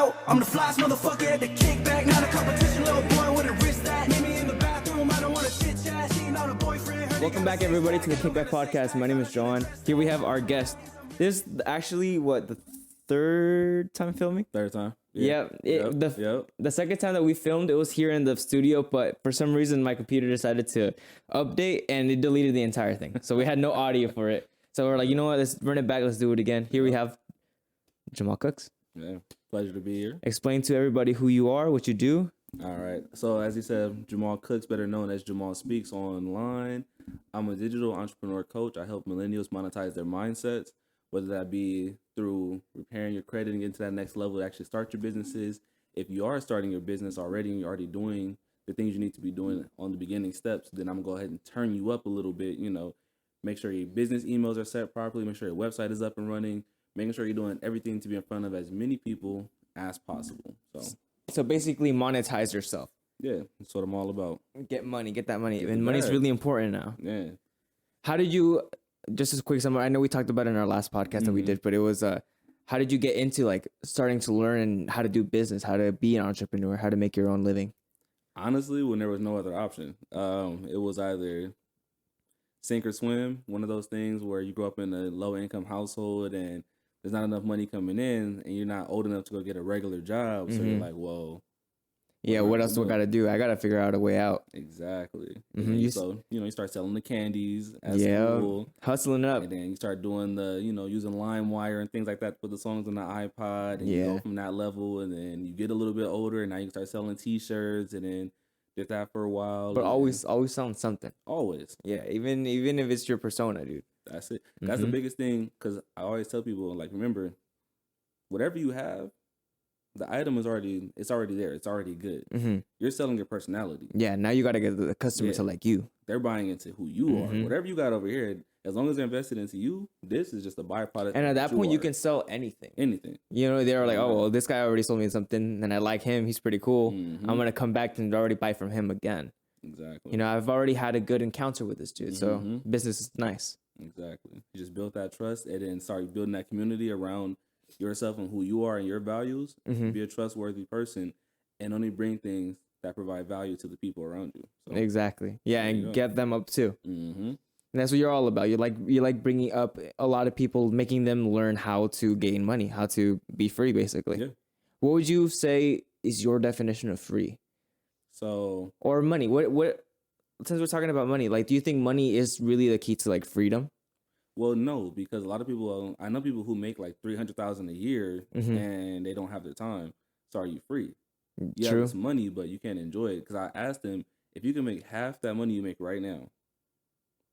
Yo, I'm the flyest motherfucker at the kickback. Not a competition, little boy with a wrist that. Meet me in the bathroom, I don't want to chit chat. She not a boyfriend. Welcome back, everybody, to the Kickback podcast. My name is Joan. Here we have our guest. This is actually, the third time filming? Third time. The second time that we filmed, it was here in the studio, but for some reason, my computer decided to update, and it deleted the entire thing. So we had no audio for it. So we're like, you know what? Let's run it back. Let's do it again. Here we have Jamaal Cooks. Yeah, pleasure to be here. Explain to everybody who you are, what you do. All right. So as you said, Jamaal Cooks, better known as Jamaal Speaks online. I'm a digital entrepreneur coach. I help millennials monetize their mindsets, whether that be through repairing your credit and getting to that next level to actually start your businesses. If you are starting your business already and you're already doing the things you need to be doing on the beginning steps, then I'm going to go ahead and turn you up a little bit. You know, make sure your business emails are set properly. Make sure your website is up and running. Making sure you're doing everything to be in front of as many people as possible. So basically monetize yourself. Yeah, that's what I'm all about. Get money, get that money. And money's really important now. Yeah. How did you, just as quick summary, I know we talked about it in our last podcast that we did, but it was, how did you get into like starting to learn how to do business, how to be an entrepreneur, how to make your own living? Honestly, when there was no other option, it was either sink or swim, one of those things where you grow up in a low income household and there's not enough money coming in and you're not old enough to go get a regular job. So you're like, whoa. Yeah, what else do I got to do? I got to figure out a way out. Exactly. Mm-hmm. You start selling the candies at school. Hustling up. And then you start doing using LimeWire and things like that to put the songs on the iPod. And you go from that level and then you get a little bit older and now you can start selling T-shirts and then did that for a while. But always selling something. Always. Yeah, even if it's your persona, dude. That's it. That's the biggest thing, because I always tell people, like, remember, whatever you have, the item is already there. It's already good. You're selling your personality. Yeah, now you got to get the customer to like you. They're buying into who you are. Whatever you got over here, as long as they're invested into you, this is just a byproduct. And at that point, you can sell anything. Anything. You know, they're like, oh, well, this guy already sold me something, and I like him. He's pretty cool. I'm going to come back and already buy from him again. Exactly. You know, I've already had a good encounter with this dude, so business is nice. Exactly. You just build that trust and then start building that community around yourself and who you are and your values. Be a trustworthy person and only bring things that provide value to the people around you. So, exactly. Yeah, and get them up too. And that's what you're all about. You like bringing up a lot of people, making them learn how to gain money, how to be free, basically. Yeah. What would you say is your definition of free? So, or money. What? Since we're talking about money, like, do you think money is really the key to like freedom? Well, no, because a lot of people, I know people who make like $300,000 a year and they don't have the time. So are you free? You have this money, but you can't enjoy it. Because I asked them, if you can make half that money you make right now,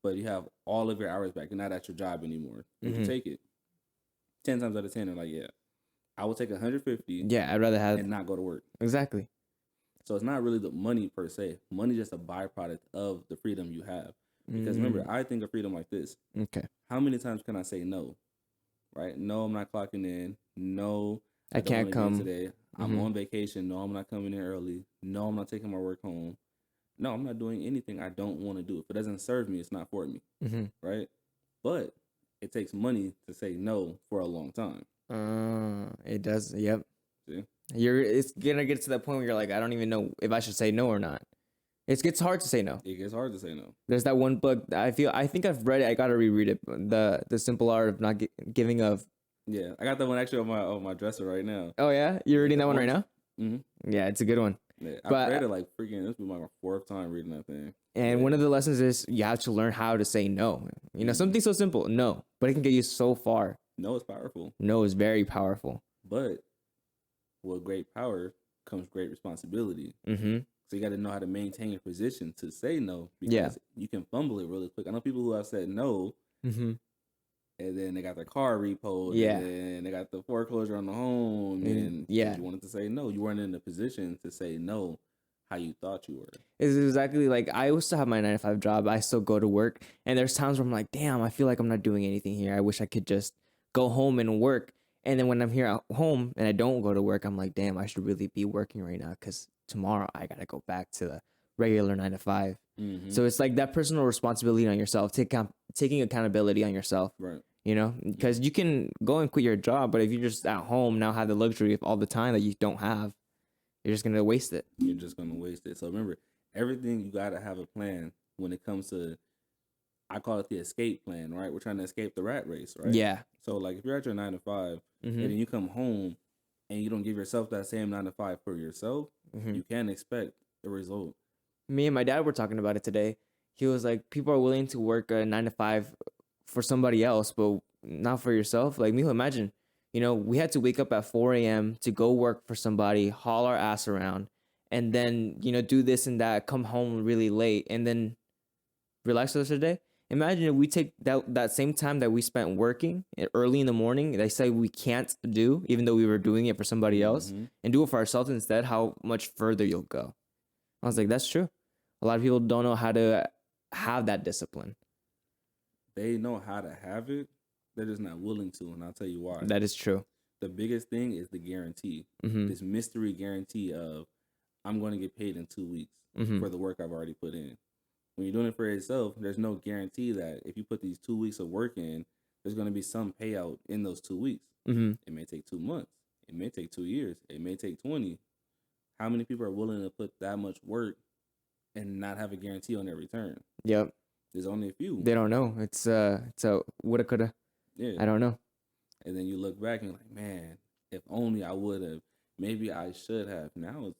but you have all of your hours back, you're not at your job anymore, would you take it? 10 times out of 10, they're like, yeah, I will take 150. Yeah, I'd rather have and not go to work. Exactly. So it's not really the money per se. Money is just a byproduct of the freedom you have. Because remember, I think of freedom like this. Okay. How many times can I say no? Right? No, I'm not clocking in. No, I can't come today. I'm on vacation. No, I'm not coming in early. No, I'm not taking my work home. No, I'm not doing anything I don't want to do. If it doesn't serve me, it's not for me. Right? But it takes money to say no for a long time. It does. Yep. See? It's gonna get to that point where you're like, I don't even know if I should say no or not. It gets hard to say no. It gets hard to say no. There's that one book I think I've read it. I gotta reread it. The Simple Art of Not Giving of. Yeah, I got that one actually on my dresser right now. Oh yeah, you're reading that one right now? Yeah, it's a good one. Yeah, I've read it like freaking. This will be my fourth time reading that thing. And one of the lessons is you have to learn how to say no. You know, something so simple, no, but it can get you so far. No is powerful. No is very powerful. But with great power comes great responsibility. So you got to know how to maintain your position to say no, because you can fumble it really quick. I know people who have said no, and then they got their car repoed, and then they got the foreclosure on the home, and you wanted to say no. You weren't in a position to say no how you thought you were. It's exactly like I used to have my 9-to-5 job. I still go to work, and there's times where I'm like, damn, I feel like I'm not doing anything here. I wish I could just go home and work. And then when I'm here at home and I don't go to work, I'm like, damn, I should really be working right now because tomorrow I got to go back to the regular 9-to-5. So it's like that personal responsibility on yourself, taking accountability on yourself. Right. you know, because you can go and quit your job, but if you're just at home now, have the luxury of all the time that you don't have, you're just gonna waste it. You're just gonna waste it. So remember, everything you gotta have a plan when it comes to. I call it the escape plan, right? We're trying to escape the rat race, right? Yeah. So like if you're at your 9 to 5 Mm-hmm. and then you come home and you don't give yourself that same 9 to 5 for yourself, Mm-hmm. you can't expect the result. Me and my dad were talking about it today. He was like, people are willing to work a 9 to 5 for somebody else, but not for yourself. Like, Mijo, imagine, you know, we had to wake up at 4 a.m. to go work for somebody, haul our ass around, and then, you know, do this and that, come home really late, and then relax the rest of the day. Imagine if we take that same time that we spent working early in the morning, they say we can't do, even though we were doing it for somebody else, and do it for ourselves instead, how much further you'll go. I was like, that's true. A lot of people don't know how to have that discipline. They know how to have it. They're just not willing to, and I'll tell you why. That is true. The biggest thing is the guarantee. Mm-hmm. This mystery guarantee of I'm going to get paid in 2 weeks Mm-hmm. for the work I've already put in. When you're doing it for yourself, there's no guarantee that if you put these 2 weeks of work in, there's going to be some payout in those 2 weeks. Mm-hmm. It may take 2 months. It may take 2 years. It may take 20. How many people are willing to put that much work and not have a guarantee on their return? Yep. There's only a few. They don't know. It's a woulda, coulda. Yeah. I don't know. And then you look back and you're like, man, if only I would have. Maybe I should have. Now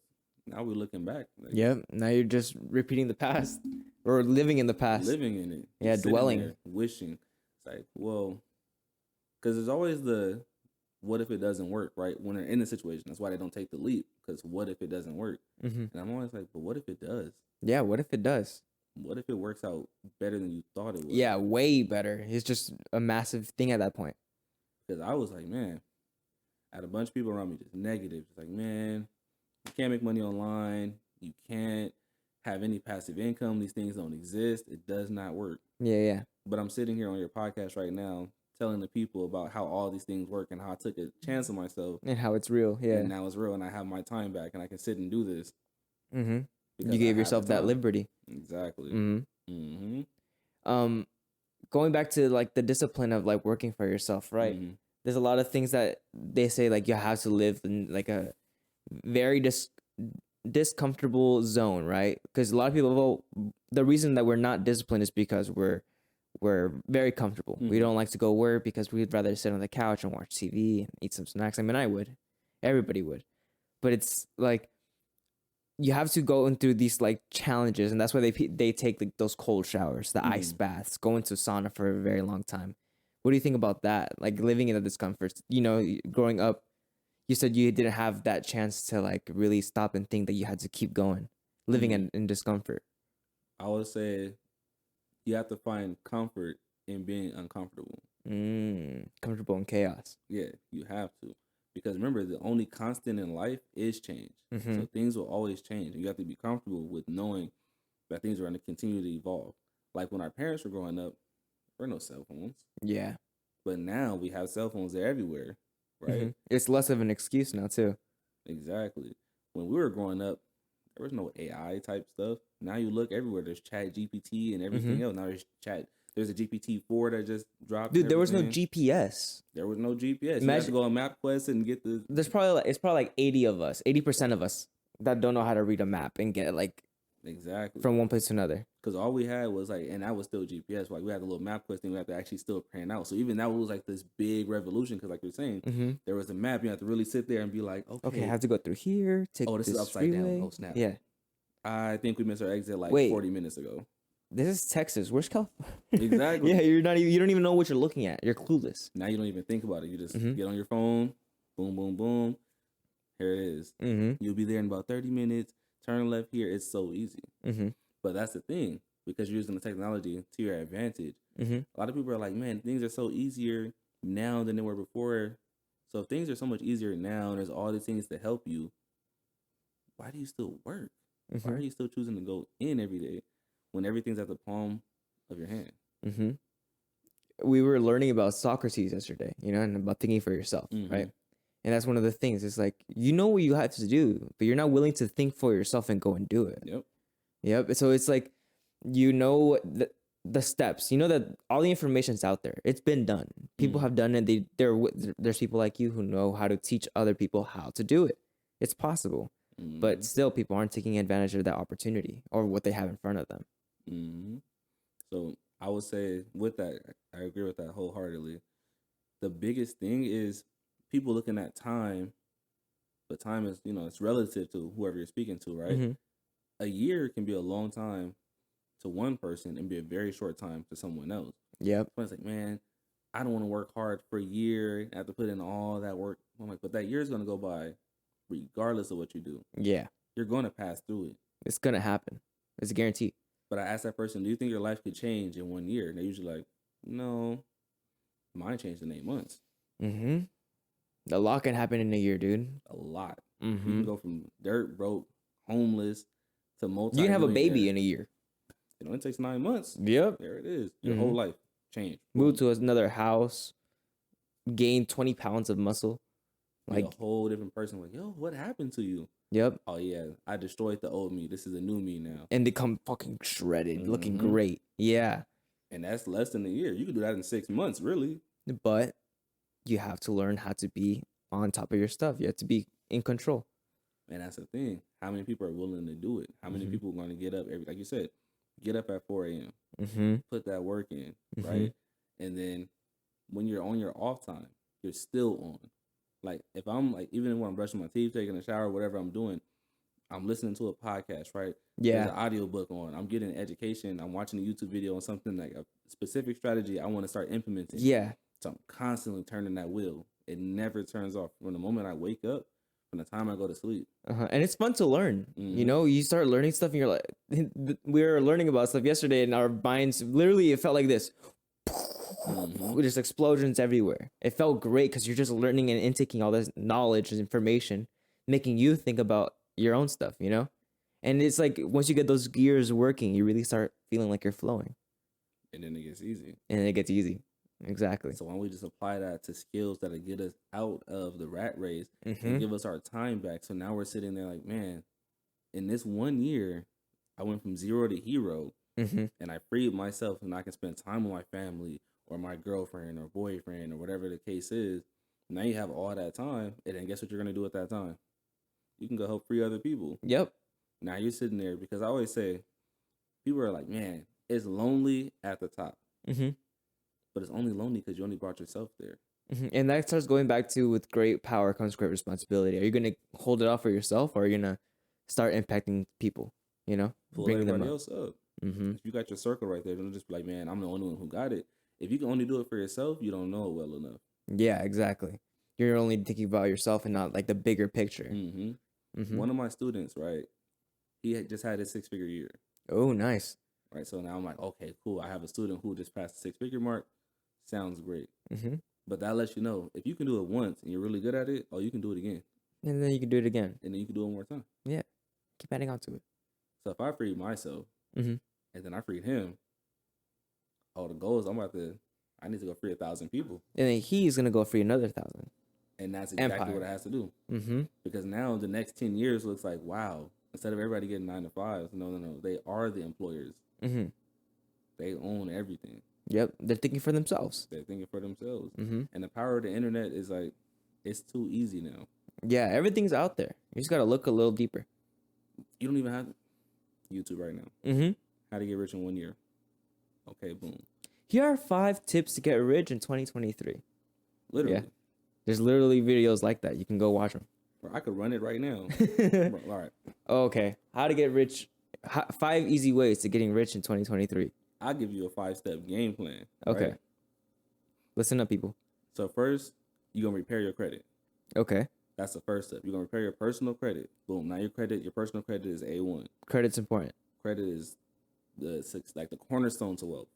we're looking back. Like, Yep. Now you're just repeating the past or living in the past. living in it. Yeah, Sitting dwelling. there, wishing. It's like, well, because there's always the what if it doesn't work, right? When they're in the situation. That's why they don't take the leap, because what if it doesn't work? Mm-hmm. And I'm always like, but what if it does? Yeah. What if it does? What if it works out better than you thought it would? Yeah. Way better. It's just a massive thing at that point. Because I was like, man, I had a bunch of people around me just negative. It's like, man, you can't make money online. You can't have any passive income. These things don't exist. It does not work. Yeah. Yeah. But I'm sitting here on your podcast right now telling the people about how all these things work and how I took a chance on myself. And how it's real. Yeah. And now it's real and I have my time back and I can sit and do this. Mm-hmm. because You I gave have yourself the that time. liberty. Exactly. Mm-hmm. Mm-hmm. Going back to like the discipline of like working for yourself, right? Mm-hmm. There's a lot of things that they say like you have to live in like a very discomfortable zone, right? Because a lot of people, the reason that we're not disciplined is because we're very comfortable. We Mhm. don't like to go work because we'd rather sit on the couch and watch TV and eat some snacks. I mean, I would, everybody would, but it's like you have to go through these like challenges, and that's why they take like those cold showers, the ice baths, go into sauna for a very long time. What do you think about that? Like living in the discomfort, you know, growing up, you said you didn't have that chance to like really stop and think that you had to keep going, living in discomfort. I would say you have to find comfort in being uncomfortable. Comfortable in chaos. Yeah, you have to. Because remember, the only constant in life is change. Mhm. So things will always change. And you have to be comfortable with knowing that things are going to continue to evolve. Like when our parents were growing up, there were no cell phones. Yeah. But now we have cell phones. They're everywhere, right? Mhm. It's less of an excuse now too. Exactly. When we were growing up, there was no AI type stuff. Now you look everywhere. There's Chat GPT and everything else. Now there's There's a GPT-4 that just dropped. Dude, there was no everything. GPS. There was no GPS. You had Imagine- to go on MapQuest and get the. It's probably like 80 of us, 80% of us that don't know how to read a map and get like Exactly. from one place to another. Because all we had was like, and that was still GPS. Like we had the little MapQuest thing we had to actually still print out. So even that was like this big revolution. Because like you're saying, Mm-hmm. there was a map. You have to really sit there and be like, Okay, I have to go through here. Take Oh, this is upside down. freeway. Oh, snap. Yeah. I think we missed our exit like Wait. 40 minutes ago. This is Texas. Where's California? Exactly. Yeah, you don't even know what you're looking at. You're clueless. Now you don't even think about it. You just Mhm. get on your phone. Boom, boom, boom. Here it is. Mm-hmm. You'll be there in about 30 minutes. Turn left here. It's so easy. Mm-hmm. But that's the thing. Because you're using the technology to your advantage. Mm-hmm. A lot of people are like, man, things are so easier now than they were before. So if things are so much easier now and there's all these things to help you, why do you still work? Why are you still choosing to go in every day when everything's at the palm of your hand? Mm-hmm. We were learning about Socrates yesterday, and about thinking for yourself, Mhm. right? And that's one of the things. It's like, you know what you have to do, but you're not willing to think for yourself and go and do it. Yep. Yep. So it's like, the steps. You know that all the information's out there. It's been done. People have done it. There's people like you who know how to teach other people how to do it. It's possible, but still, people aren't taking advantage of that opportunity or what they have in front of them. So I would say with that, I agree with that wholeheartedly. The biggest thing is people looking at time, but time is, it's relative to whoever you're speaking to, right? A year can be a long time to one person and be a very short time to someone else. Yep. But it's like, man, I don't want to work hard for a year and have to put in all that work. I'm like, but that year is going to go by regardless of what you do. Yeah. You're going to pass through it. It's going to happen. It's a guarantee. But I asked that person, do you think your life could change in 1 year? And they're usually like, no, mine changed in 8 months. A lot can happen in a year, dude. A lot. You can go from dirt, broke, homeless to multi. You can have a baby in a year. It only takes 9 months. Yep. There it is. Your whole life changed. Move to another house, gain 20 pounds of muscle. Like a whole different person. Like, yo, what happened to you? Yep. Oh, yeah, I destroyed the old me. This is a new me now. And they come fucking shredded, looking great. Yeah. And that's less than a year. You can do that in 6 months, really. But you have to learn how to be on top of your stuff. You have to be in control. And that's the thing. How many people are willing to do it? How many people are going to get up like you said, get up at 4 a.m., put that work in, right? And then when you're on your off time, you're still on. Like, if I'm like, even when I'm brushing my teeth, taking a shower, whatever I'm doing, I'm listening to a podcast, right? Yeah. There's an audiobook on. I'm getting education. I'm watching a YouTube video on something like a specific strategy I want to start implementing. Yeah. So I'm constantly turning that wheel. It never turns off. From the moment I wake up, from the time I go to sleep. And it's fun to learn. You know, you start learning stuff and you're like, we were learning about stuff yesterday and our minds, literally, it felt like this. Just explosions everywhere. It felt great because you're just learning and intaking all this knowledge and information, making you think about your own stuff, you know? And it's like, once you get those gears working, you really start feeling like you're flowing. And then it gets easy. And it gets easy. Exactly. So why don't we just apply that to skills that'll get us out of the rat race and give us our time back? So now we're sitting there like, man, in this 1 year, I went from zero to hero, and I freed myself, and I can spend time with my family or my girlfriend or boyfriend or whatever the case is. Now you have all that time, and then guess what you're going to do at that time? You can go help free other people. Yep. Now you're sitting there, because I always say, people are like, man, it's lonely at the top. But it's only lonely because you only brought yourself there. And that starts going back to, with great power comes great responsibility. Are you going to hold it off for yourself, or are you going to start impacting people, you know? Pull bringing everybody them up. else up. If you got your circle right there, don't just be like, man, I'm the only one who got it. If you can only do it for yourself, you don't know it well enough. Yeah, exactly. You're only thinking about yourself and not like the bigger picture. One of my students, right, he had just had his 6-figure year. Oh, nice. Right, so now I'm like, okay, cool. I have a student who just passed the 6-figure mark. Sounds great. But that lets you know, if you can do it once and you're really good at it, oh, you can do it again. And then you can do it again. And then you can do it one more time. Yeah. Keep adding on to it. So if I freed myself, and then I freed him, the goal is I need to go free 1,000 people. And then he's going to go free another 1,000. And that's exactly what it has to do. Because now the next 10 years looks like, wow, instead of everybody getting 9 to 5s, no. They are the employers. They own everything. Yep. They're thinking for themselves. They're thinking for themselves. And the power of the internet is like, it's too easy now. Yeah, everything's out there. You just got to look a little deeper. You don't even have YouTube right now. How to get rich in 1 year. Okay, boom. Here are 5 tips to get rich in 2023. Literally. Yeah. There's literally videos like that. You can go watch them. Or I could run it right now. Bro, all right. Okay. How to get rich. 5 easy ways to getting rich in 2023. I'll give you a 5-step game plan. Okay. Right? Listen up, people. So first, you're going to repair your credit. Okay. That's the first step. You're going to repair your personal credit. Boom. Now your personal credit is A1. Credit's important. Credit is the cornerstone to wealth.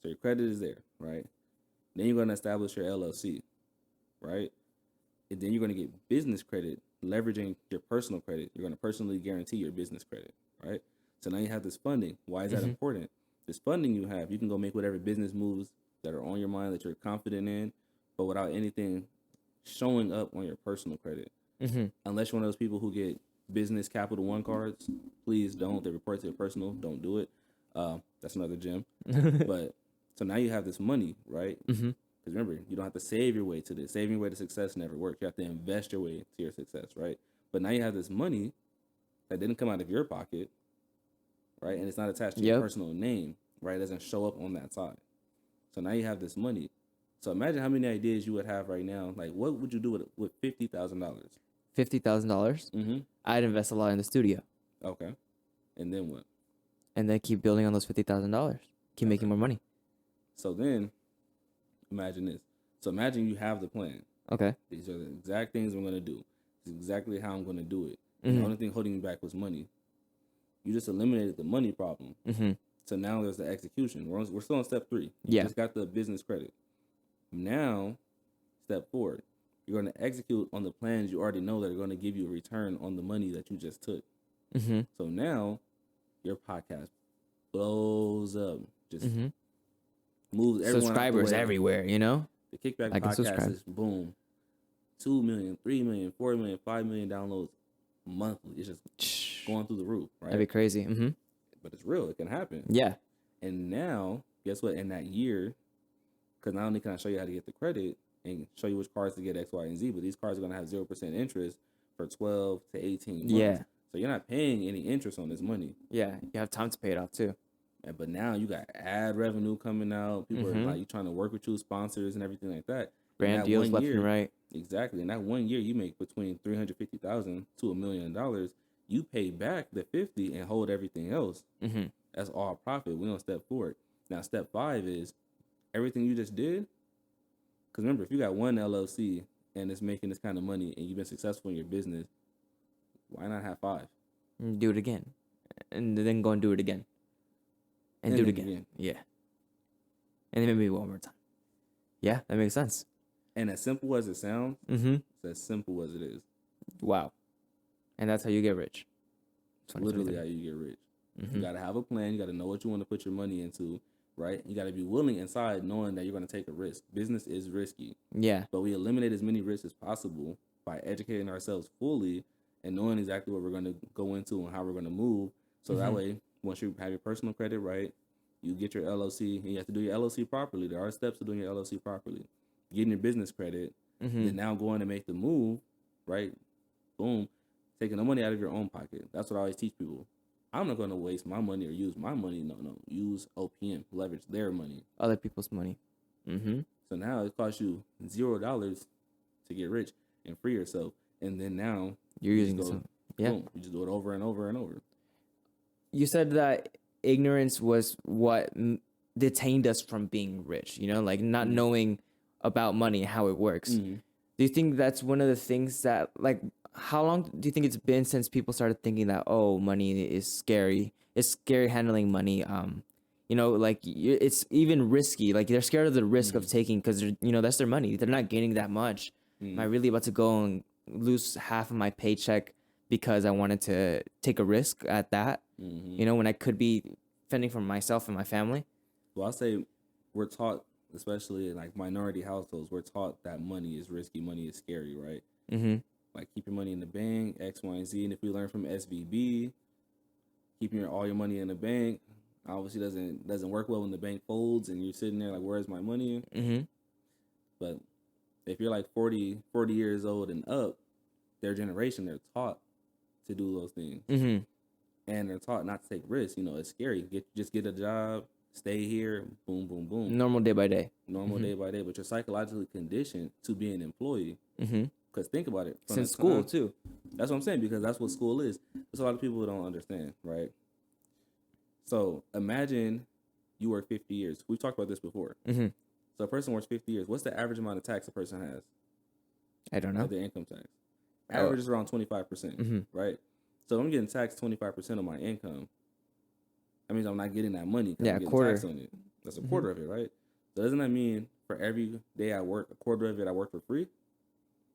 So your credit is there, right? Then you're going to establish your LLC, right? And then you're going to get business credit, leveraging your personal credit. You're going to personally guarantee your business credit, right? So now you have this funding. Why is that important? This funding you have, you can go make whatever business moves that are on your mind that you're confident in, but without anything showing up on your personal credit. Unless you're one of those people who get business Capital One cards, please don't. They report to your personal. Don't do it. That's another gym. But so now you have this money, right? Mm-hmm. Because remember, you don't have to save your way to this. Saving your way to success never works. You have to invest your way to your success, right? But now you have this money that didn't come out of your pocket, right? And it's not attached to your personal name, right? It doesn't show up on that side. So now you have this money. So imagine how many ideas you would have right now. Like, what would you do with $50,000? $50,000. Mm-hmm. I'd invest a lot in the studio, Okay. And then what? and then keep building on those $50,000. Keep making more money. So then, imagine this. So imagine you have the plan. Okay. These are the exact things I'm going to do. This is exactly how I'm going to do it. Mm-hmm. The only thing holding you back was money. You just eliminated the money problem. Mm-hmm. So now there's the execution. We're still on step 3. Yeah. You just got the business credit. Now, step 4. You're going to execute on the plans you already know that are going to give you a return on the money that you just took. Mm-hmm. So now, your podcast blows up. Just moves everyone Subscribers out the way. everywhere, you know? The Kickback Like and podcast subscribe. is boom. 2 million, 3 million, 4 million, 5 million downloads monthly. It's just going through the roof, right? That'd be crazy. Mm-hmm. But it's real. It can happen. Yeah. And now, guess what? In that year, because not only can I show you how to get the credit and show you which cards to get X, Y, and Z, but these cards are going to have 0% interest for 12 to 18 months. Yeah. So you're not paying any interest on this money. Yeah. You have time to pay it off too. But now you got ad revenue coming out. People are like, you trying to work with you, sponsors and everything like that. Brand deals left and right. Exactly. In that 1 year, you make between $350,000 to $1 million. You pay back the 50 and hold everything else. Mm-hmm. That's all profit. We on step 4. Now, step 5 is everything you just did. Because remember, if you got one LLC and it's making this kind of money and you've been successful in your business, why not have 5? Do it again. And then go and do it again. And do it again. Yeah. And then maybe one more time. Yeah, that makes sense. And as simple as it sounds, Mm-hmm. it's as simple as it is. Wow. And that's how you get rich. Literally how you get rich. You got to have a plan. You got to know what you want to put your money into, right? You got to be willing inside knowing that you're going to take a risk. Business is risky. Yeah. But we eliminate as many risks as possible by educating ourselves fully and knowing exactly what we're going to go into and how we're going to move. So that way, once you have your personal credit right, you get your LLC, and you have to do your LLC properly. There are steps to doing your LLC properly. Getting your business credit, then now going to make the move, right? Boom. Taking the money out of your own pocket. That's what I always teach people. I'm not going to waste my money or use my money. No. Use OPM. Leverage their money. Other people's money. Mm-hmm. So now it costs you $0 to get rich and free yourself. And then now You're using just this. go, Yeah. boom, you just do it over and over and over. You said that ignorance was what detained us from being rich, you know, like not knowing about money, how it works. Do you think that's one of the things that, like, how long do you think it's been since people started thinking that, oh, money is scary? It's scary handling money. You know, like it's even risky. Like they're scared of the risk of taking because, you know, that's their money. They're not gaining that much. Am I really about to go and lose half of my paycheck because I wanted to take a risk at that? You know, when I could be fending for myself and my family. Well, I'll say we're taught, especially in like minority households, we're taught that money is risky, money is scary, right? Mm-hmm. Like keep your money in the bank, X, Y, and Z. And if we learn from SVB, keeping all your money in the bank obviously doesn't work well when the bank folds and you're sitting there like, where's my money? Mm-hmm. But if you're like 40 years old and up, their generation, they're taught to do those things. Mm-hmm. And they're taught not to take risks. You know, it's scary. Just get a job, stay here, boom, boom, boom. Normal day by day. Normal day by day. But you're psychologically conditioned to be an employee. Mm-hmm. Because think about it. Since school, too. That's what I'm saying, because that's what school is. There's a lot of people who don't understand, right? So imagine you work 50 years. We've talked about this before. Mm-hmm. So a person works 50 years. What's the average amount of tax a person has? I don't know. Their income tax. Average is around 25%, right? So if I'm getting taxed 25% of my income, that means I'm not getting that money. Yeah, I'm getting quarter. taxed on it. That's a quarter of it, right? So doesn't that mean for every day I work, a quarter of it I work for free?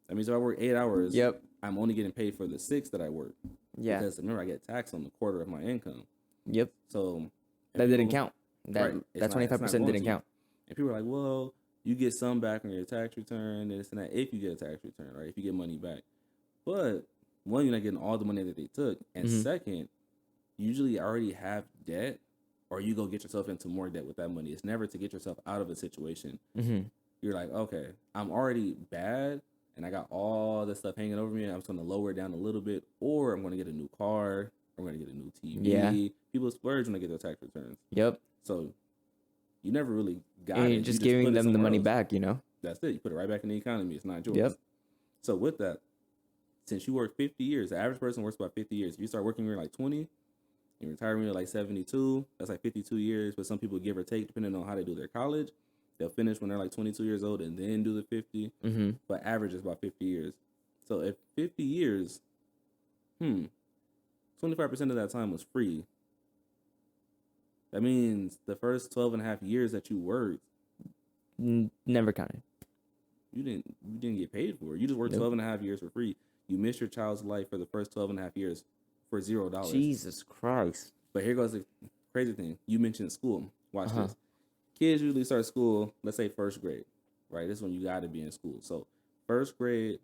That means if I work 8 hours, Yep. I'm only getting paid for the 6 that I work. Yeah. Because remember, I get taxed on the quarter of my income. Yep. So That didn't count. Right. That 25% didn't count. And people are like, well, you get some back on your tax return, this and that, if you get a tax return, right? If you get money back. But one, you're not getting all the money that they took. And second, usually I already have debt or you go get yourself into more debt with that money. It's never to get yourself out of a situation. Mm-hmm. You're like, okay, I'm already bad and I got all this stuff hanging over me. And I'm just going to lower it down a little bit, or I'm going to get a new car. I'm going to get a new TV. Yeah. People splurge when they get their tax returns. Yep. So you never really got And it. you're You just put giving it them the somewhere money else. back, you know? That's it. You put it right back in the economy. It's not yours. Yep. So with that, since you work 50 years, the average person works about 50 years. If you start working when you're like 20, and retire when you're like 72, that's like 52 years. But some people give or take, depending on how they do their college. They'll finish when they're like 22 years old and then do the 50. Mm-hmm. But average is about 50 years. So if 50 years, 25% of that time was free. That means the first 12 and a half years that you worked, Never counted. you didn't get paid for it. You just worked Nope. 12 and a half years for free. You missed your child's life for the first 12 and a half years for $0. Jesus Christ. But here goes the crazy thing. You mentioned school. Watch Uh-huh. this. Kids usually start school, let's say first grade, right? This is when you got to be in school. So first grade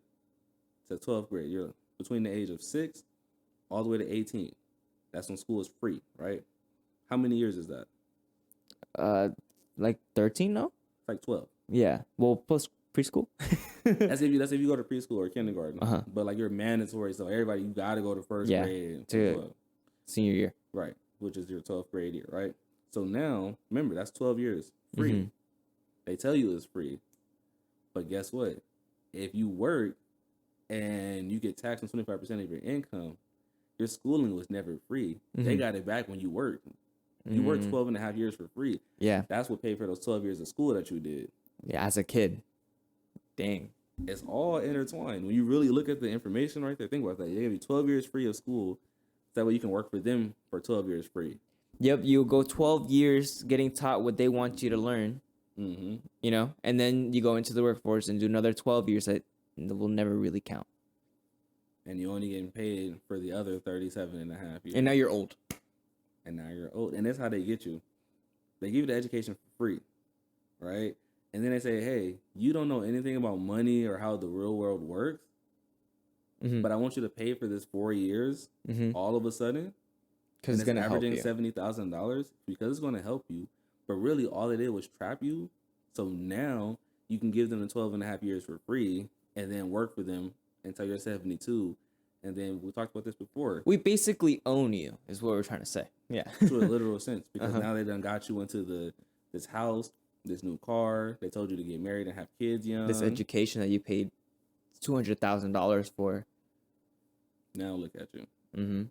to 12th grade, you're between the age of 6 all the way to 18. That's when school is free, right? How many years is that? Like 13, no? It's like 12. Yeah. Well, plus preschool. That's if you go to preschool or kindergarten. Uh-huh. But like you're mandatory, so everybody, you got to go to first Yeah, grade. to- 12. Senior year. Right, which is your 12th grade year, right? So now, remember, that's 12 years free. Mhm. They tell you it's free. But guess what? If you work and you get taxed on 25% of your income, your schooling was never free. They Mhm. got it back when you worked. You worked Mm, 12 and a half years for free. Yeah. That's what paid for those 12 years of school that you did. Yeah. As a kid. Dang. It's all intertwined. When you really look at the information right there, think about that. They give you 12 years free of school. That way you can work for them for 12 years free. Yep. You go 12 years getting taught what they want you to learn, Mm-hmm. you know, and then you go into the workforce and do another 12 years that will never really count. And you only getting paid for the other 37 and a half years. And now you're old. And now you're old. And that's how they get you. They give you the education for free, right? And then they say, hey, you don't know anything about money or how the real world works, Mm-hmm. but I want you to pay for this 4 years Mm-hmm. all of a sudden. Because it's and going to help averaging you. $70,000 because it's going to help you. But really, all it did was trap you. So now you can give them the 12 and a half years for free and then work for them until you're 72. And then we talked about this before. We basically own you, is what we're trying to say. Yeah. To a literal sense, because Uh-huh. now they done got you into this house, this new car. They told you to get married and have kids young. This education that you paid $200,000 for. Now look at you, Mm-hmm.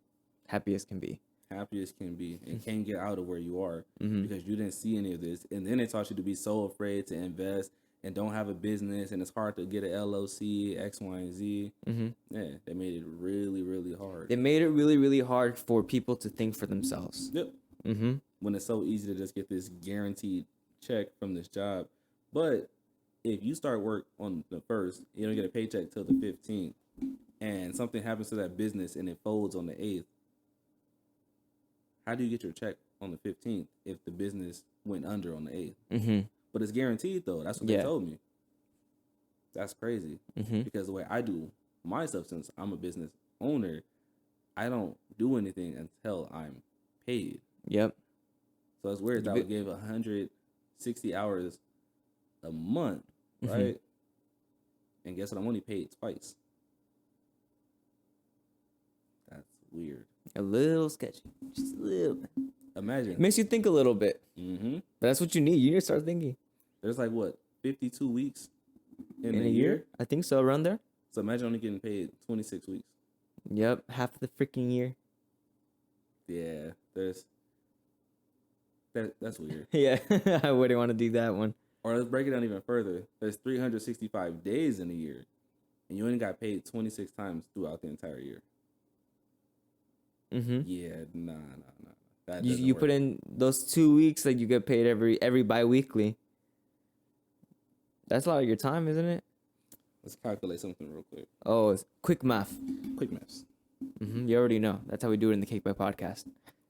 Happy as can be. happy as can be, and can't get out of where you are Mm-hmm. because you didn't see any of this. And then they taught you to be so afraid to invest and don't have a business, and it's hard to get an LLC, X, Y, and Z. Mm-hmm. Yeah, they made it really, really hard. They made it really, really hard for people to think for themselves. Yep. Mm-hmm. When it's so easy to just get this guaranteed check from this job. But if you start work on the 1st, you don't get a paycheck till the 15th, and something happens to that business and it folds on the 8th, how do you get your check on the 15th if the business went under on the 8th? Mm-hmm. But it's guaranteed, though. That's what Yeah. they told me. That's crazy. Mm-hmm. Because the way I do my stuff, since I'm a business owner, I don't do anything until I'm paid. Yep. So it's weird that I would give 160 hours a month, Mhm. right? And guess what? I'm only paid twice. That's weird. A little sketchy. Just a little bit. Imagine. Makes you think a little bit. Mm-hmm. But that's what you need. You need to start thinking. There's like, what, 52 weeks in In a year? I think so, around there. So imagine only getting paid 26 weeks. Yep. Half the freaking year. Yeah, that's weird. Yeah. I wouldn't want to do that one. Or let's break it down even further. There's 365 days in a year, and you only got paid 26 times throughout the entire year. Mm-hmm. Yeah, nah. That You doesn't you work. put in those 2 weeks, like you get paid every bi-weekly. That's a lot of your time, isn't it? Let's calculate something real quick. Oh, it's quick math. Quick maths. Mm-hmm. You already know. That's how we do it in the Kickback podcast.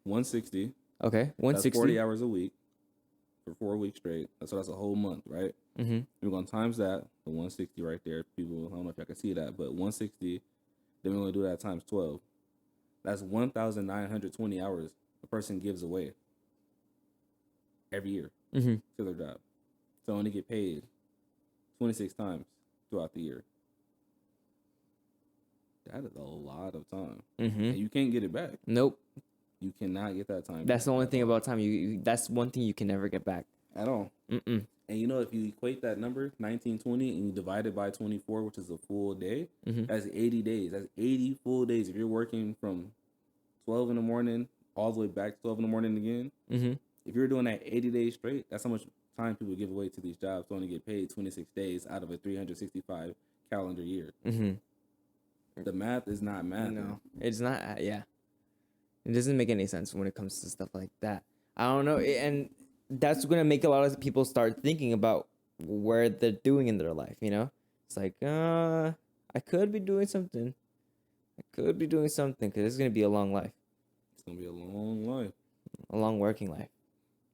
160. Okay, That's 160. 40 hours a week for 4 weeks straight. So that's a whole month, right? Mm-hmm. We're going to times that, the 160 right there. People, I don't know if y'all can see that, but 160, then we're going to do that times 12. That's 1,920 hours a person gives away. every year Mm-hmm. to their job. So only get paid 26 times throughout the year. That is a lot of time. Mm-hmm. And you can't get it back. Nope. You cannot get that time That's back the only at thing all. about time. That's one thing you can never get back. At all. Mm-mm. And you know, if you equate that number, 1920, and you divide it by 24, which is a full day, Mm-hmm. that's 80 days. That's 80 full days. If you're working from 12 in the morning all the way back to 12 in the morning again, Mm-hmm. if you're doing that 80 days straight, that's how much time people give away to these jobs to only get paid 26 days out of a 365 calendar year. Mm-hmm. The math is not math. No, it's not. Yeah, it doesn't make any sense when it comes to stuff like that. I don't know, and that's gonna make a lot of people start thinking about where they're doing in their life. You know, it's like, I could be doing something. I could be doing something because it's gonna be a long life, It's going to be a long life. a long working life.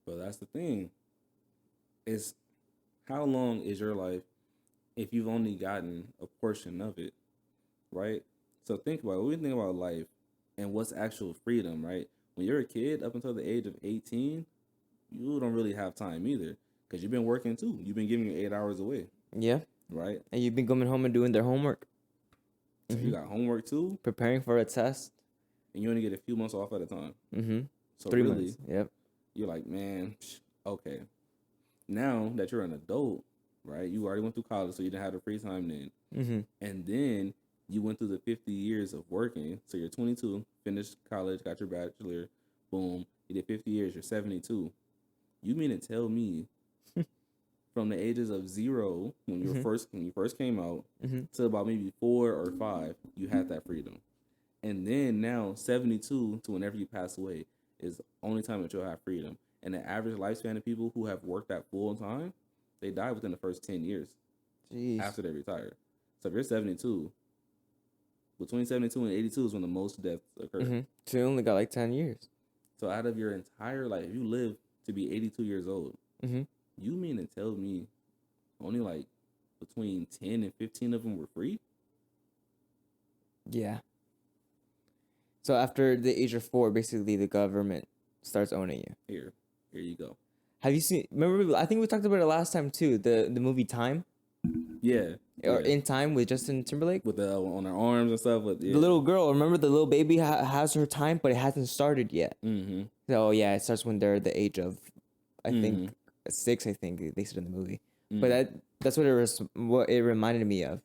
But that's the thing. Is how long is your life if you've only gotten a portion of it, right? So think about it. When we think about life and what's actual freedom, right? When you're a kid up until the age of 18, you don't really have time either because you've been working too. You've been giving your 8 hours away, Yeah, right? and you've been coming home and doing their homework, So you got homework too, preparing for a test. and you only get a few months off at a time. Mm-hmm. So 3 really, months. Yep. you're like, man, okay. Now that you're an adult, right? You already went through college, so you didn't have the free time then. Mm-hmm. And then you went through the 50 years of working. So you're 22, finished college, got your bachelor, boom. You did 50 years, you're 72. You mean to tell me from the ages of 0 when you first came out Mm-hmm. to about maybe 4 or 5, you had that freedom. And then now 72 to whenever you pass away is the only time that you'll have freedom. And the average lifespan of people who have worked that full time, they die within the first 10 years Jeez. after they retire. So if you're 72, between 72 and 82 is when the most deaths occur. Mm-hmm. So you only got like 10 years. So out of your entire life, if you live to be 82 years old, Mm-hmm. you mean to tell me only like between 10 and 15 of them were free? Yeah. So after the age of 4, basically the government starts owning you. Here you go. Have you seen? Remember, I think we talked about it last time too. The movie Time, Yeah. or yeah. In Time with Justin Timberlake. With the on their arms and stuff. With, yeah. The little girl. Remember, the little baby has her time, but it hasn't started yet. Mm-hmm. So yeah, it starts when they're the age of, I think, Mhm. 6. I think they said in the movie. Mm. But that's what it reminded me of.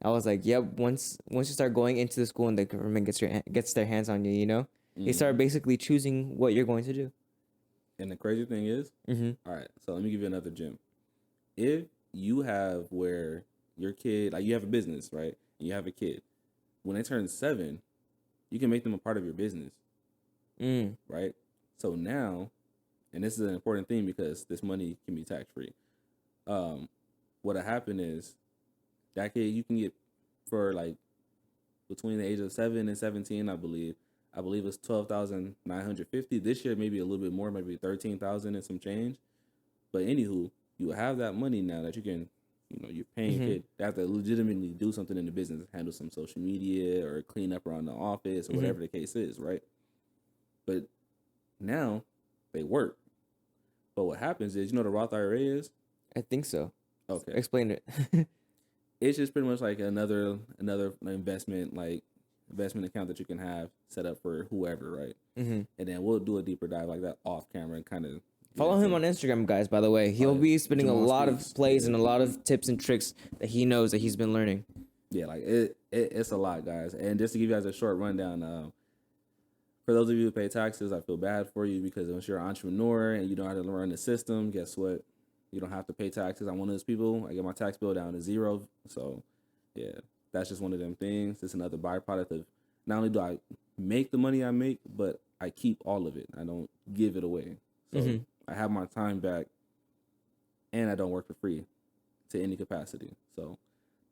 I was like, yep. Once you start going into the school and the government gets their hands on you, you know, they start basically choosing what you're going to do. And the crazy thing is, Mm-hmm. all right, so let me give you another gem. If you have where your kid, like you have a business, right? And you have a kid. When they turn 7, you can make them a part of your business, Mm. right? So now, and this is an important thing because this money can be tax free. What'll happen is that kid you can get for like between the age of 7 and 17, I believe it's 12,950. This year maybe a little bit more, maybe 13,000 and some change. But anywho, you have that money now that you can, you're paying kid. They have to legitimately do something in the business, handle some social media or clean up around the office or whatever the case is, right? But now they work. But what happens is, the Roth IRA is? I think so. Okay. Explain it. It's just pretty much like another investment account that you can have set up for whoever, right? Mm-hmm. And then we'll do a deeper dive like that off camera and kind of Follow him on Instagram, guys, by the way. He'll be spinning a Jamaal lot Speaks. of plays and a lot of tips and tricks that he knows that he's been learning. Yeah, like it's a lot, guys. And just to give you guys a short rundown, for those of you who pay taxes, I feel bad for you because once you're an entrepreneur and you know how to run the system, guess what? You don't have to pay taxes. I'm one of those people. I get my tax bill down to 0. So, yeah, that's just one of them things. It's another byproduct of not only do I make the money I make, but I keep all of it. I don't give it away. So I have my time back and I don't work for free to any capacity. So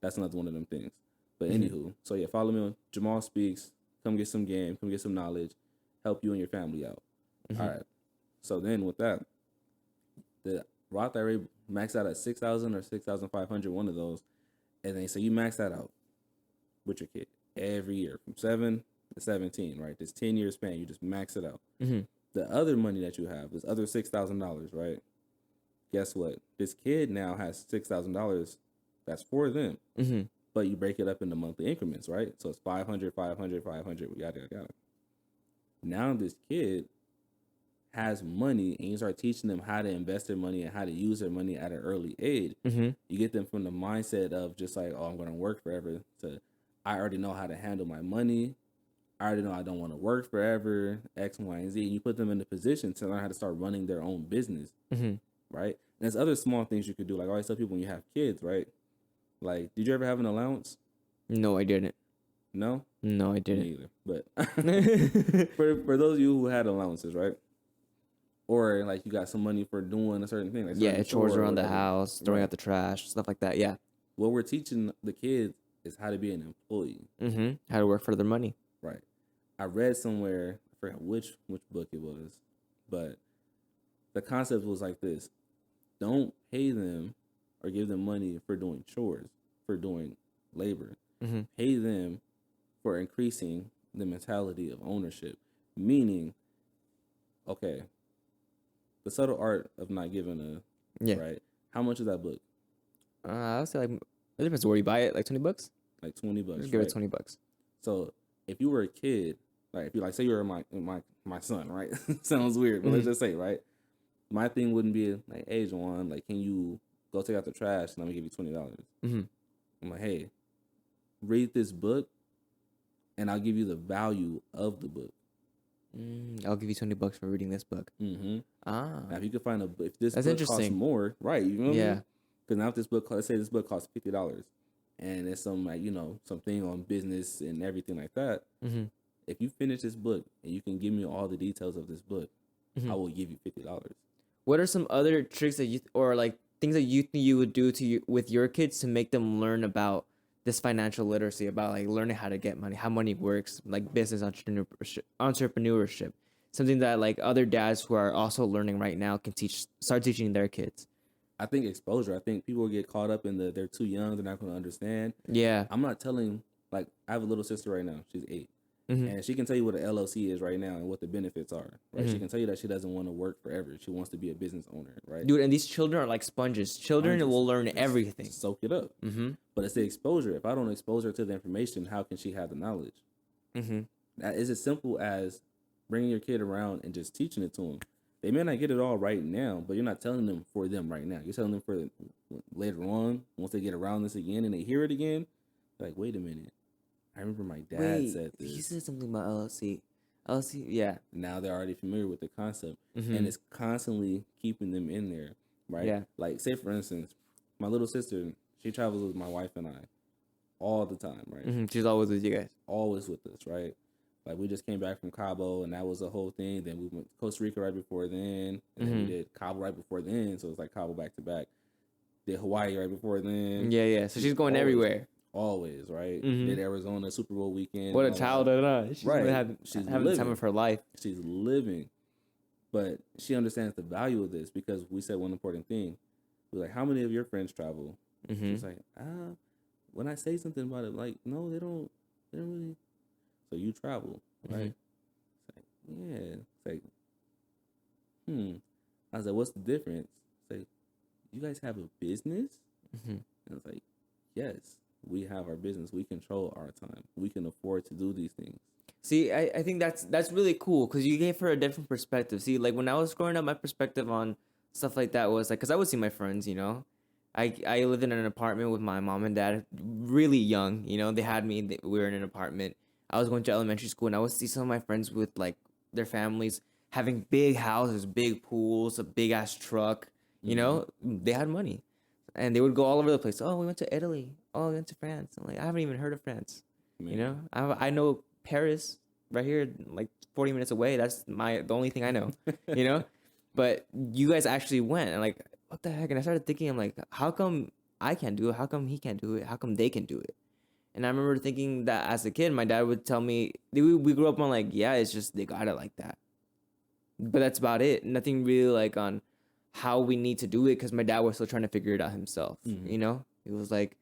that's another one of them things. But anywho, so yeah, follow me on Jamaal Speaks. Come get some game. Come get some knowledge. Help you and your family out. All right. So then with that, the Roth IRA max out at 6,000 or 6,500, one of those. And then so you max that out with your kid every year from 7 to 17, right? This 10-year span, you just max it out. The other money that you have, this other $6,000, right? Guess what? This kid now has $6,000 that's for them. Mm-hmm. But you break it up into monthly increments, right? So it's 500, 500, 500, yada, yada, yada. Now this kid has money and you start teaching them how to invest their money and how to use their money at an early age. Mm-hmm. You get them from the mindset of just like, oh, I'm going to work forever to I already know how to handle my money. I already know I don't want to work forever, X, Y, and Z. And you put them in the position to learn how to start running their own business, Mm-hmm. right? And there's other small things you could do. Like I always tell people when you have kids, right? Like, did you ever have an allowance? No, I didn't. No? No, I Me didn't. either. But for those of you who had allowances, right? Or like you got some money for doing a certain thing. Like Yeah, certain chores chore or around the whatever. house, throwing Right. out the trash, stuff like that. Yeah. What we're teaching the kids is how to be an employee. Mm-hmm. How to work for their money. Right. I read somewhere, I forgot which book it was, but the concept was like this. Don't pay them or give them money for doing chores, for doing labor. Mm-hmm. Pay them for increasing the mentality of ownership. Meaning, okay, the subtle art of not giving a, Yeah. right? How much is that book? I would say like it depends where you buy it. Like $20. Like $20. Just give right? it $20. So if you were a kid, like if you like say you were my son, right? Sounds weird, but let's just say, right? My thing wouldn't be like, hey, Joan, like, can you go take out the trash and let me give you $20? Mm-hmm. I'm like, hey, read this book, and I'll give you the value of the book. I'll give you $20 for reading this book. Mm-hmm. Ah. Now, if you could find if this That's book costs interesting. more, right? You know, Yeah. Because now if this book, let's say this book costs $50, and it's some like something on business and everything like that. Mm-hmm. If you finish this book and you can give me all the details of this book, Mhm. I will give you $50. What are some other tricks that you or like things that you think you would do with your kids to make them learn about this financial literacy, about like learning how to get money, how money works, like business entrepreneurship, something that like other dads who are also learning right now can start teaching their kids. I think exposure. I think people get caught up in they're too young, they're not going to understand. Yeah. I'm not telling, like, I have a little sister right now. She's 8. Mm-hmm. And she can tell you what an LLC is right now and what the benefits are, right? Mhm. She can tell you that she doesn't want to work forever. She wants to be a business owner, right? Dude, and these children are like sponges. Children will learn everything. Soak it up. Mm-hmm. But it's the exposure. If I don't expose her to the information, how can she have the knowledge? Mm-hmm. That is as simple as bringing your kid around and just teaching it to them. They may not get it all right now, but you're not telling them for them right now. You're telling them for later on, once they get around this again and they hear it again, they're like, wait a minute. I remember my dad said this. You said something about LLC. LLC, yeah. Now they're already familiar with the concept. Mhm. And it's constantly keeping them in there, right? Yeah. Like, say, for instance, my little sister, she travels with my wife and I all the time, right? Mm-hmm. She's always with you guys. Always with us, right? Like, we just came back from Cabo, and that was a whole thing. Then we went to Costa Rica right before then, and then we did Cabo right before then, so it's like Cabo back to back. Did Hawaii right before then. Yeah, yeah. So she's going everywhere. Always, right? Mhm. Did Arizona Super Bowl weekend. What a all that. childhood, huh? She's Right. She's She's having the time living. of her life. She's living. But she understands the value of this because we said one important thing. We're like, how many of your friends travel? Mm-hmm. She's like, when I say something about it, like, no, they don't really. So you travel, right? It's like, yeah. It's like, I was like, what's the difference? It's like, you guys have a business? Mm-hmm. And it's like, yes, we have our business. We control our time. We can afford to do these things. See, I think that's really cool because you gave her a different perspective. See, like when I was growing up, my perspective on stuff like that was like, because I would see my friends, I lived in an apartment with my mom and dad, really young, they had me, we were in an apartment. I was going to elementary school and I would see some of my friends with like their families having big houses, big pools, a big ass truck, they had money and they would go all over the place. Oh, we went to Italy. Oh, we went to France. I'm like, I haven't even heard of France. Man. I know Paris right here, like 40 minutes away. That's the only thing I know, but you guys actually went and like, what the heck? And I started thinking, I'm like, how come I can't do it? How come he can't do it? How come they can do it? And I remember thinking that as a kid, my dad would tell me, we grew up on like, yeah, it's just they got it like that. But that's about it. Nothing really like on how we need to do it because my dad was still trying to figure it out himself. Mhm. He was like,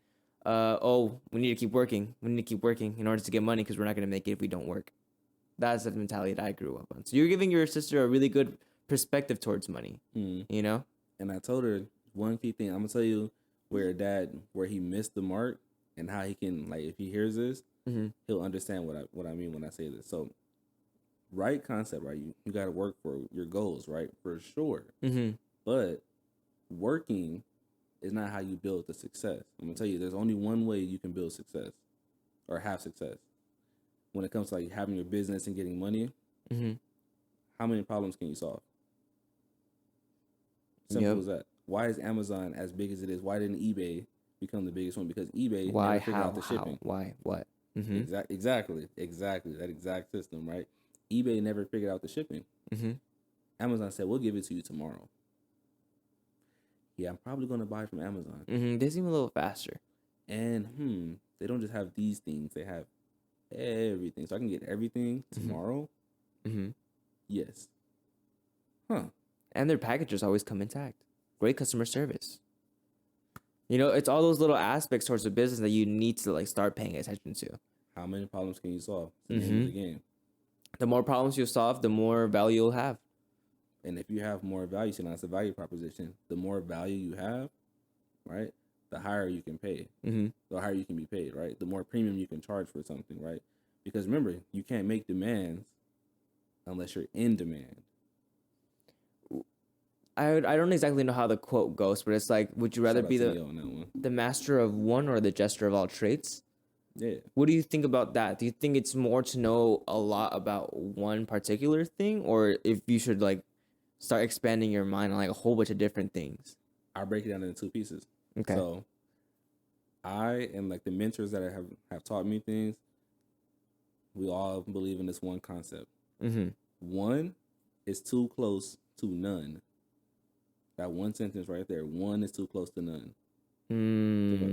we need to keep working. We need to keep working in order to get money because we're not going to make it if we don't work. That's the mentality that I grew up on. So you're giving your sister a really good perspective towards money. You know? And I told her one key thing. I'm gonna tell you where he missed the mark and how he can, like, if he hears this, he'll understand what I mean when I say this. So, right concept, right? You got to work for your goals, right? For sure. But working is not how you build the success. I'm gonna tell you, there's only one way you can build success or have success. When it comes to like having your business and getting money, how many problems can you solve? Simple as that. Why is Amazon as big as it is? Why didn't eBay become the biggest one? Because eBay never figured out the shipping. Why? What? Exactly. That exact system, right? eBay never figured out the shipping. Amazon said, we'll give it to you tomorrow. Yeah, I'm probably going to buy from Amazon. They seem a little faster. And they don't just have these things. They have everything. So I can get everything tomorrow? Yes. And their packages always come intact. Great customer service. You know, it's all those little aspects towards the business that you need to like start paying attention to. How many problems can you solve? It's the name of the game. The more problems you solve, the more value you'll have. And if you have more value, so that's a value proposition. The more value you have, right, the higher you can pay. The higher you can be paid, right? The more premium you can charge for something, right? Because remember, you can't make demands unless you're in demand. I don't exactly know how the quote goes, but it's like, would you rather be the master of one or the jester of all trades? Yeah. What do you think about that? Do you think it's more to know a lot about one particular thing, or if you should like start expanding your mind on like a whole bunch of different things? I'll break it down into two pieces. Okay. So I and like the mentors that have taught me things, we all believe in this one concept. One is too close to none. That one sentence right there. One is too close to none.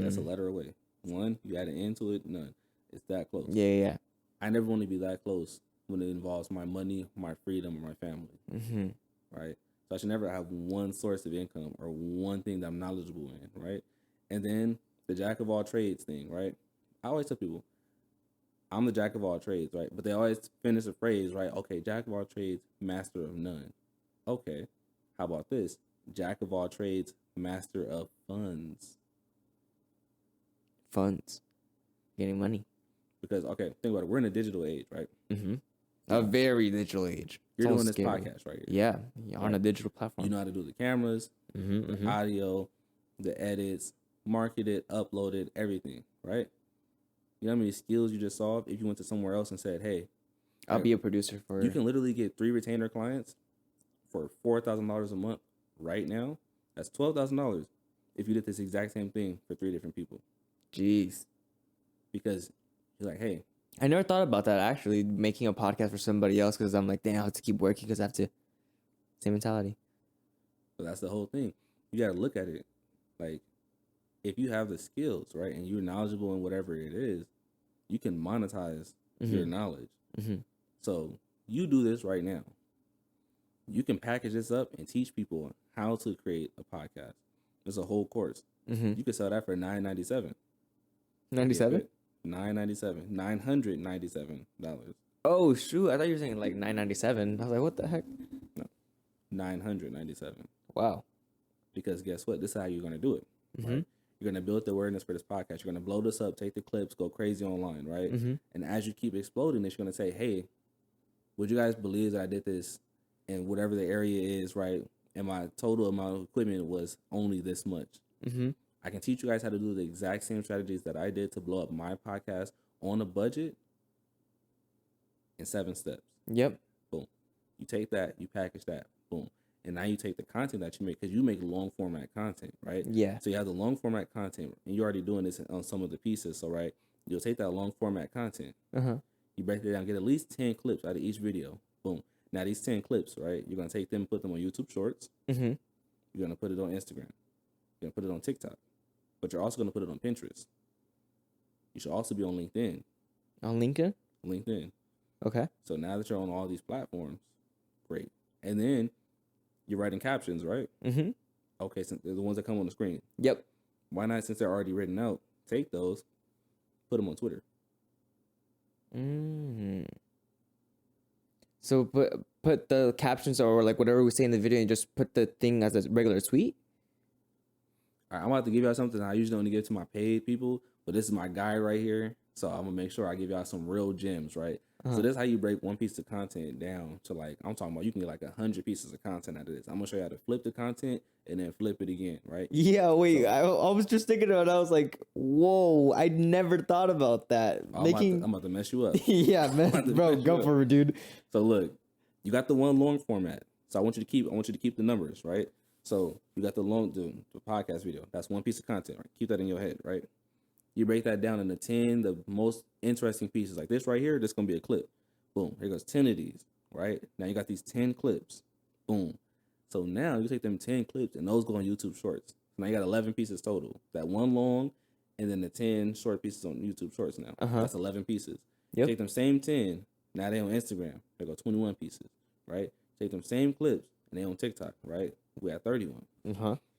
That's a letter away. One, you add an end to it, none. It's that close. Yeah. I never want to be that close when it involves my money, my freedom, or my family. Right? So I should never have one source of income or one thing that I'm knowledgeable in, right? And then the jack of all trades thing, right? I always tell people, I'm the jack of all trades, right? But they always finish the phrase, right? Okay, jack of all trades, master of none. Okay, how about this? Jack of all trades, master of funds. Funds. Getting money. Because, okay, think about it. We're in a digital age, right? A very digital age. You're doing this podcast right here. Yeah, on a digital platform. You know how to do the cameras, the audio, the edits, market it, upload it, everything, right? You know how many skills you just solved if you went to somewhere else and said, hey, I'll be a producer for... You can literally get 3 retainer clients for $4,000 a month right now. That's $12,000 if you did this exact same thing for 3 different people. Jeez. Because you're like, hey. I never thought about that, actually, making a podcast for somebody else, because I'm like, damn, I have to keep working because I have to... Same mentality. So that's the whole thing. You got to look at it. Like, if you have the skills, right, and you're knowledgeable in whatever it is, you can monetize your knowledge. So you do this right now. You can package this up and teach people how to create a podcast. It's a whole course. You could sell that for $997. 97? $997. $997. Oh, shoot. I thought you were saying like $997. I was like, what the heck? No. $997. Wow. Because guess what? This is how you're going to do it. Right? You're going to build the awareness for this podcast. You're going to blow this up, take the clips, go crazy online, right? And as you keep exploding this, you're going to say, hey, would you guys believe that I did this in whatever the area is, right? And my total amount of equipment was only this much. I can teach you guys how to do the exact same strategies that I did to blow up my podcast on a budget in 7 steps. Yep. Boom. You take that, you package that, boom. And now you take the content that you make, because you make long format content, right? Yeah. So you have the long format content, and you're already doing this on some of the pieces. So, right, you'll take that long format content. You break it down, get at least 10 clips out of each video. Boom. Now these 10 clips, right, you're going to take them and put them on YouTube Shorts. You're going to put it on Instagram. You're going to put it on TikTok. But you're also going to put it on Pinterest. You should also be on LinkedIn. On LinkedIn? LinkedIn. Okay. So now that you're on all these platforms, great. And then you're writing captions, right? Okay, so they're the ones that come on the screen. Yep. Why not, since they're already written out, take those, put them on Twitter. So put the captions or like whatever we say in the video and just put the thing as a regular tweet. All right, I'm about to give y'all something I usually only give to my paid people, but this is my guy right here. So I'm gonna make sure I give y'all some real gems, right? So this is how you break one piece of content down to like, I'm talking about you can get like 100 pieces of content out of this. I'm gonna show you how to flip the content and then flip it again, right? Yeah, wait. I was just thinking about it. I was like, whoa, I never thought about that. I'm about to mess you up. Yeah, man, bro, go for it, dude. So look, you got the one long format. So I want you to keep the numbers, right? So you got the podcast video. That's one piece of content, right? Keep that in your head, right? You break that down into 10, the most interesting pieces. Like this right here, this going to be a clip. Boom. Here goes 10 of these, right? Now you got these 10 clips. Boom. So now you take them 10 clips and those go on YouTube Shorts. So now you got 11 pieces total. That one long and then the 10 short pieces on YouTube Shorts now. That's 11 pieces. Yep. Take them same 10. Now they on Instagram. There go 21 pieces, right? Take them same clips and they on TikTok, right? We at 31.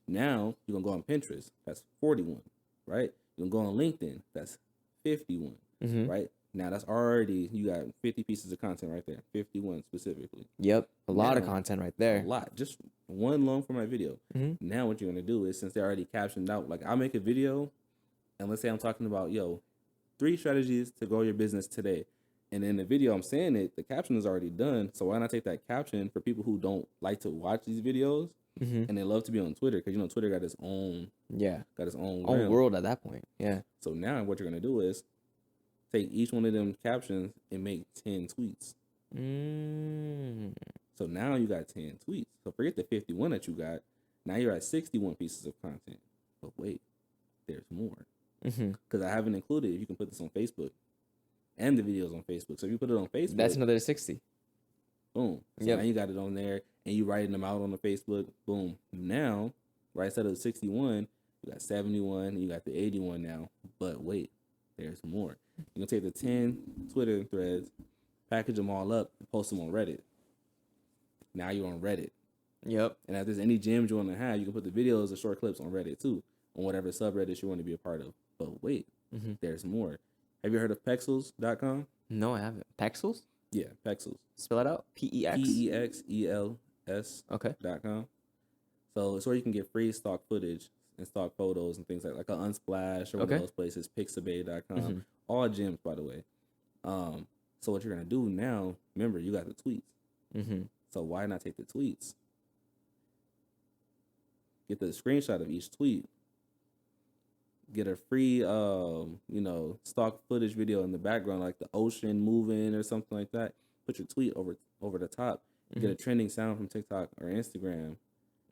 Now you're going to go on Pinterest. That's 41, right? You're going to go on LinkedIn. That's 51, right? Now that's already, you got 50 pieces of content right there. 51 specifically. Yep. A lot of content right there. A lot. Just one long format video. Now what you're going to do is, since they're already captioned out, like I'll make a video and let's say I'm talking about, 3 strategies to grow your business today. And in the video I'm saying it, the caption is already done. So why not take that caption for people who don't like to watch these videos and they love to be on Twitter? Because, Twitter got its own, own world at that point. Yeah. So now what you're going to do is take each one of them captions and make 10 tweets. So now you got 10 tweets. So forget the 51 that you got. Now you're at 61 pieces of content. But wait, there's more. Because I haven't included, you can put this on Facebook and the videos on Facebook. So if you put it on Facebook, that's another 60. Boom. So now you got it on there and you writing them out on the Facebook. Boom. Now, right, instead of 61, you got 71 and you got the 81 now. But wait, there's more. You're going to take the 10 Twitter threads, package them all up, and post them on Reddit. Now you're on Reddit. Yep. And if there's any gems you want to have, you can put the videos or short clips on Reddit too, on whatever subreddit you want to be a part of. But wait, there's more. Have you heard of Pexels.com? No, I haven't. Pexels? Yeah, Pexels. Spell it out. P-E-X? P-E-X-E-L-S. Okay. .com. So it's where you can get free stock footage and stock photos and things like an Unsplash or one of those places, Pixabay.com. All gems, by the way. So what you're going to do now, remember, you got the tweets. So why not take the tweets? Get the screenshot of each tweet. Get a free, stock footage video in the background, like the ocean moving or something like that. Put your tweet over the top. Get a trending sound from TikTok or Instagram.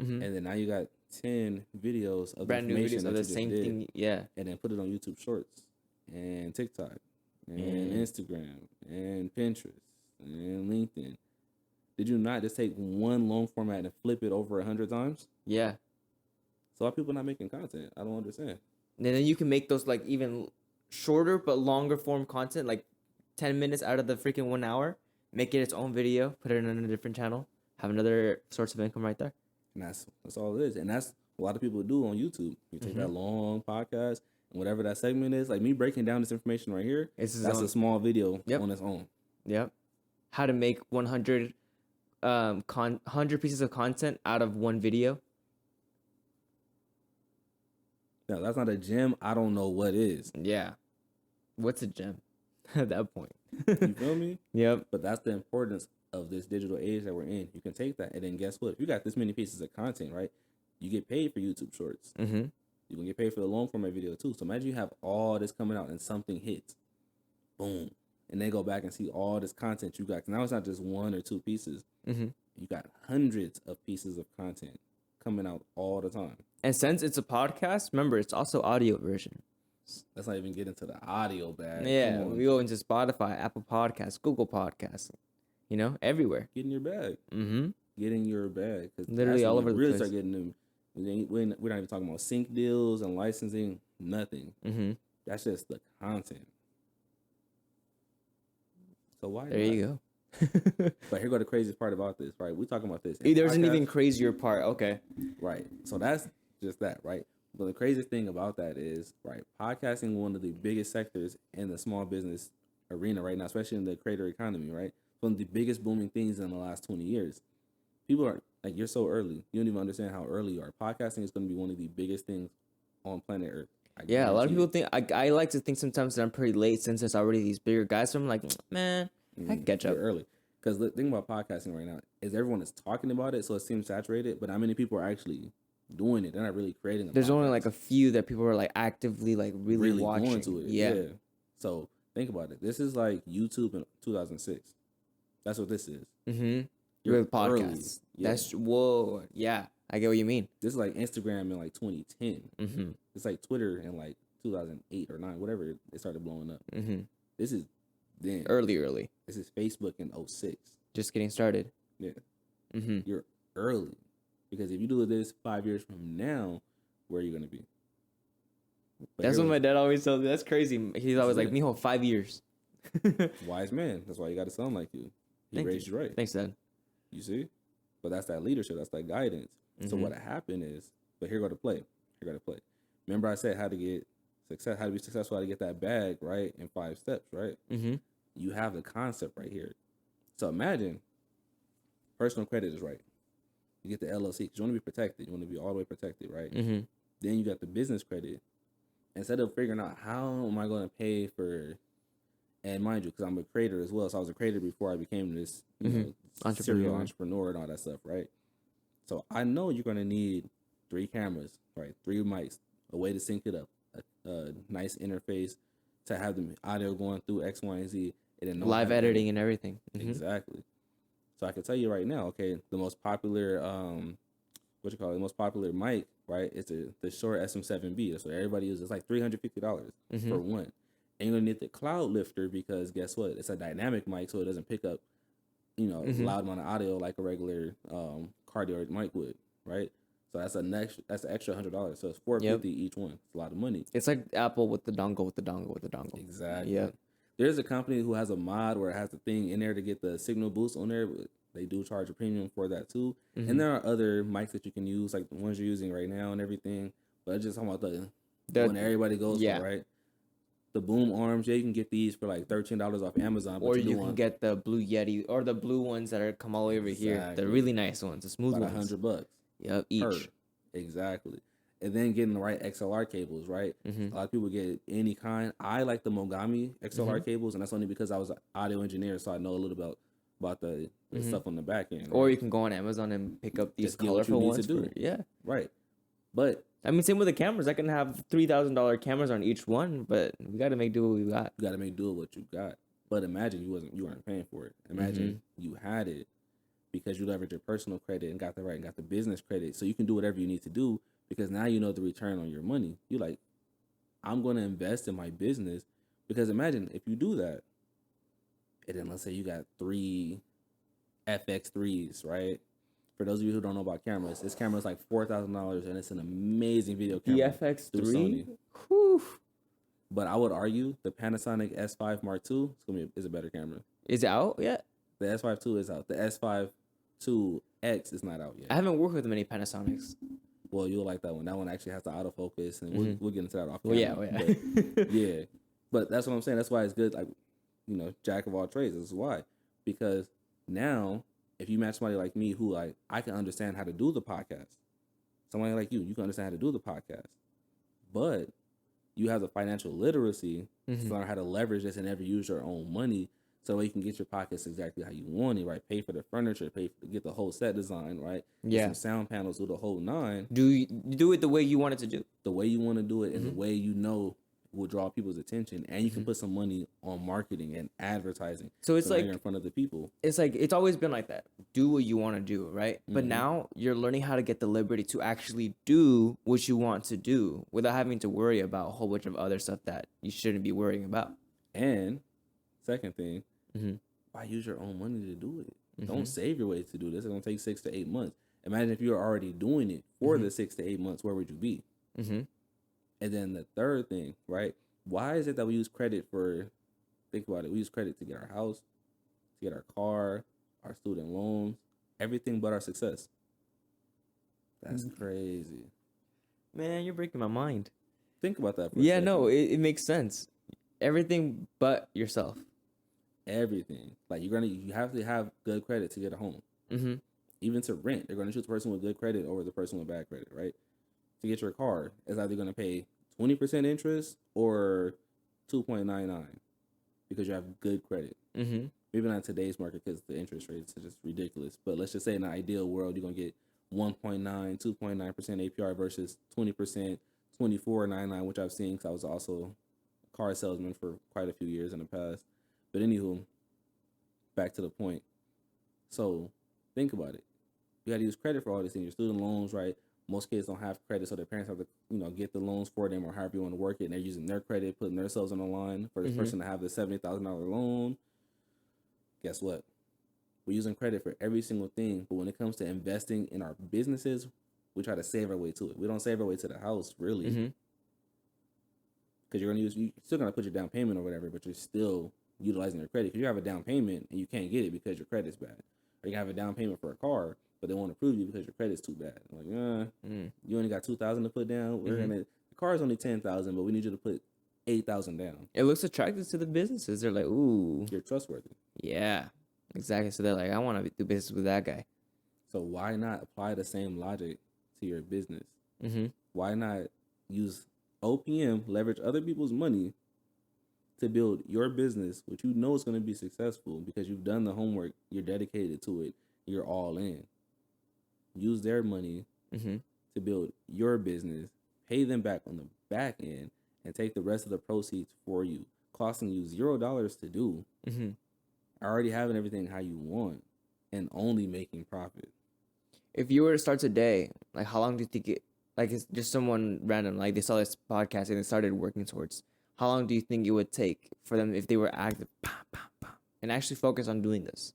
And then now you got 10 videos of brand new videos of the same did, thing. Yeah. And then put it on YouTube Shorts and TikTok and Instagram and Pinterest and LinkedIn. Did you not just take one long format and flip it over 100 times? Yeah. So why are people not making content? I don't understand. And then you can make those like even shorter but longer form content, like 10 minutes out of the freaking 1 hour. Make it its own video, put it on a different channel, have another source of income right there. And that's all it is. And that's what a lot of people do on YouTube. You take that long podcast and whatever that segment is, like me breaking down this information right here, that's a small video on its own. Yep. How to make 100 pieces of content out of one video. Now, that's not a gem. I don't know what is. Yeah. What's a gem at that point? You feel me? Yep. But that's the importance of this digital age that we're in. You can take that, and then guess what? If you got this many pieces of content, right, you get paid for YouTube Shorts. You're going to get paid for the long format video, too. So imagine you have all this coming out and something hits. Boom. And then go back and see all this content you got. Now it's not just 1 or 2 pieces. You got hundreds of pieces of content coming out all the time. And since it's a podcast, remember, it's also audio version. Let's not even get into the audio bag. Yeah, we go into Spotify, Apple Podcasts, Google Podcasts, everywhere. Get in your bag. Get in your bag. Literally all over the place. Start getting them. We're not even talking about sync deals and licensing. Nothing. That's just the content. So why? There you go. But here go the craziest part about this, right? We talking about this. There's an even crazier part. Okay. Right. So that's just that, right? But the craziest thing about that is, right, podcasting one of the biggest sectors in the small business arena right now, especially in the creator economy, right? one of the biggest booming things in the last 20 years. People are like, you're so early. You don't even understand how early you are. Podcasting is going to be one of the biggest things on planet Earth. Yeah, a lot of people guarantee think I like to think sometimes that I'm pretty late since there's already these bigger guys. So I'm like, man, I can catch up. you're early. Because the thing about podcasting right now is everyone is talking about it, so it seems saturated. But how many people are actually doing it? They're not really creating. There's only like a few that people are like actively like really watching. going to it. Yeah. So think about it. This is like YouTube in 2006. That's what this is. Mm-hmm. You're With podcasts. Yeah. That's whoa. Yeah, I get what you mean. This is like Instagram in like 2010. Mm-hmm. It's like Twitter in like 2008 or 9, whatever it started blowing up. Mm-hmm. This is then. Early. This is Facebook in 06. Just getting started. Yeah. Mm-hmm. You're early. Because if you do this 5 years from now, where are you going to be? But That's here what my was- dad always tells me. That's crazy. He's always like, it. Mijo, 5 years. Wise man. That's why you got to sound like you. He Thank raised you right. Thanks, Dad. You see? But that's that leadership. That's that guidance. So Mhm. what happened is, but here go to play. Remember I said how to get success, how to be successful, how to get that bag, right? In 5 steps, right? Mm-hmm. You have the concept right here. So imagine personal credit is right. You get the LLC because you want to be protected. You want to be all the way protected, right? Mm-hmm. Then you got the business credit. Instead of figuring out how am I going to pay for, and mind you, because I'm a creator as well. So I was a creator before I became this serial entrepreneur and all that stuff, right? So I know you're going to need 3 cameras, right? 3 mics, a way to sync it up, a nice interface to have the audio going through X, Y, and Z. And then know Live how to editing and everything. Mhm. Exactly. So I can tell you right now, okay, the most popular, the most popular mic, right? It's the Shure SM7B. That's what everybody uses. It's like $350 for one. And you're gonna need the cloud lifter because guess what? It's a dynamic mic, so it doesn't pick up, loud amount of audio like a regular cardioid mic would, right? So that's an extra $100. So it's $450 each one. It's a lot of money. It's like Apple with the dongle. Exactly. Yeah. There's a company who has a mod where it has the thing in there to get the signal boost on there, but they do charge a premium for that too. And there are other mics that you can use, like the ones you're using right now and everything. But I'm just talking about the one everybody goes for, right? The boom arms, you can get these for like $13 off Amazon. But Or you can get the Blue Yeti or the blue ones that are come all over here. The really nice ones, the smooth about ones. $100. Yep, each. Per. Exactly. And then getting the right XLR cables, right? A lot of people get any kind. I like the Mogami XLR cables, and that's only because I was an audio engineer, so I know a little about the stuff on the back end. Right? Or you can go on Amazon and pick up these Just get what you colorful need ones. to do. Yeah. Right. But I mean, same with the cameras. I can have $3,000 cameras on each one, but we got to make do what we got. you got to make do with what you got. But imagine you weren't paying for it. Imagine you had it because you leveraged your personal credit and got the business credit, so you can do whatever you need to do because now you know the return on your money. You like, I'm going to invest in my business because imagine if you do that, and then let's say you got 3 FX3s, right? For those of you who don't know about cameras, this camera is like $4,000 and it's an amazing video camera. The through FX3? Sony. Whew. But I would argue the Panasonic S5 Mark II is a better camera. Is it out yet? The S5 II is out. The S5 IIX is not out yet. I haven't worked with many Panasonics. Well, you'll like that one. That one actually has the autofocus, and we'll get into that off Well, camera. yeah. But, yeah. But that's what I'm saying. That's why it's good, like, jack of all trades. This is why. Because now, if you match somebody like me who, like, I can understand how to do the podcast. Somebody like you can understand how to do the podcast. But you have the financial literacy to learn how to leverage this and never use your own money so you can get your pockets exactly how you want it, right? Pay for the furniture, get the whole set design, right? Get some sound panels, do the whole 9. Do it the way you want it to do. The way you want to do it and the way will draw people's attention, and you can put some money on marketing and advertising. So it's now like you're in front of the people. It's like it's always been like that. Do what you want to do, right? But now you're learning how to get the liberty to actually do what you want to do without having to worry about a whole bunch of other stuff that you shouldn't be worrying about. And second thing, why use your own money to do it? Don't save your way to do this. It's gonna take 6 to 8 months. Imagine if you were already doing it for the 6 to 8 months. Where would you be? And then the third thing, right? Why is it that we use credit for? Think about it. We use credit to get our house, to get our car, our student loans, everything but our success. That's crazy. Man, you're breaking my mind. Think about that. For a Yeah, second. no, it makes sense. Everything but yourself. everything. Like you have to have good credit to get a home. Mm-hmm. Even to rent, they're going to choose the person with good credit over the person with bad credit, right? To get your car, it's either going to pay 20% interest or 2.99 because you have good credit. Mm-hmm. Maybe not in today's market because the interest rates are just ridiculous. But let's just say in an ideal world, you're going to get 1.9, 2.9% APR versus 20%, 24.99, which I've seen because I was also a car salesman for quite a few years in the past. But anywho, back to the point. So think about it. You got to use credit for all these things. Your student loans, right? Most kids don't have credit, so their parents have to, get the loans for them or however you want to work it. And they're using their credit, putting themselves on the line for this person to have the $70,000 loan. Guess what? We're using credit for every single thing, but when it comes to investing in our businesses, we try to save our way to it. We don't save our way to the house, really, because you're still gonna put your down payment or whatever, but you're still utilizing your credit because you have a down payment and you can't get it because your credit's bad, or you have a down payment for a car, but they won't approve you because your credit's too bad. Like, you only got $2,000 to put down. The car is only $10,000, but we need you to put $8,000 down. It looks attractive to the businesses. They're like, ooh, You're trustworthy. yeah, exactly. So they're like, I want to do business with that guy. So why not apply the same logic to your business? Mm-hmm. Why not use OPM, leverage other people's money to build your business, which you know is going to be successful because you've done the homework, you're dedicated to it, you're all in. Use their money to build your business, pay them back on the back end, and take the rest of the proceeds for you, costing you $0 to do. Already having everything how you want and only making profit. If you were to start today, like how long do you think it, like it's just someone random, like they saw this podcast and they started working towards, how long do you think it would take for them if they were active and actually focus on doing this?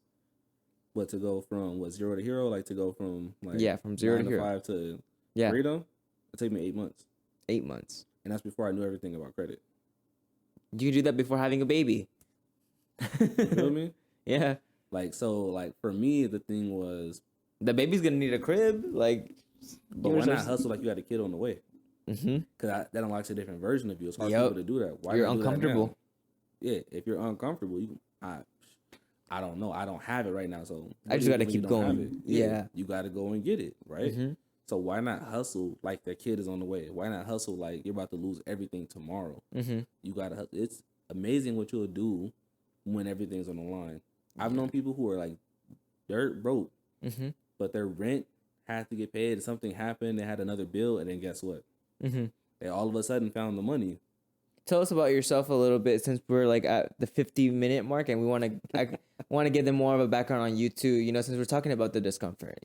What, to go from zero to hero? Like to go from from 0 to hero, 5 to yeah, freedom? It took me 8 months. 8 months. And that's before I knew everything about credit. You can do that before having a baby. You feel me? Yeah. So for me, the thing was, the baby's gonna need a crib, like. But why not hustle like you got a kid on the way? Because that unlocks a different version of you. It's hard for people to do that. Why you're not do uncomfortable. That now? Yeah, if you're uncomfortable, I don't know. I don't have it right now, so I just gotta keep going. Yeah, you gotta go and get it, right? So why not hustle like the kid is on the way? Why not hustle like you're about to lose everything tomorrow? You gotta hustle. It's amazing what you'll do when everything's on the line. I've known people who are like dirt broke, but their rent had to get paid. Something happened. They had another bill, and then guess what? They all of a sudden found the money. Tell us about yourself a little bit, since we're like at the 50-minute mark, and we want to get them more of a background on you too. Since we're talking about the discomfort,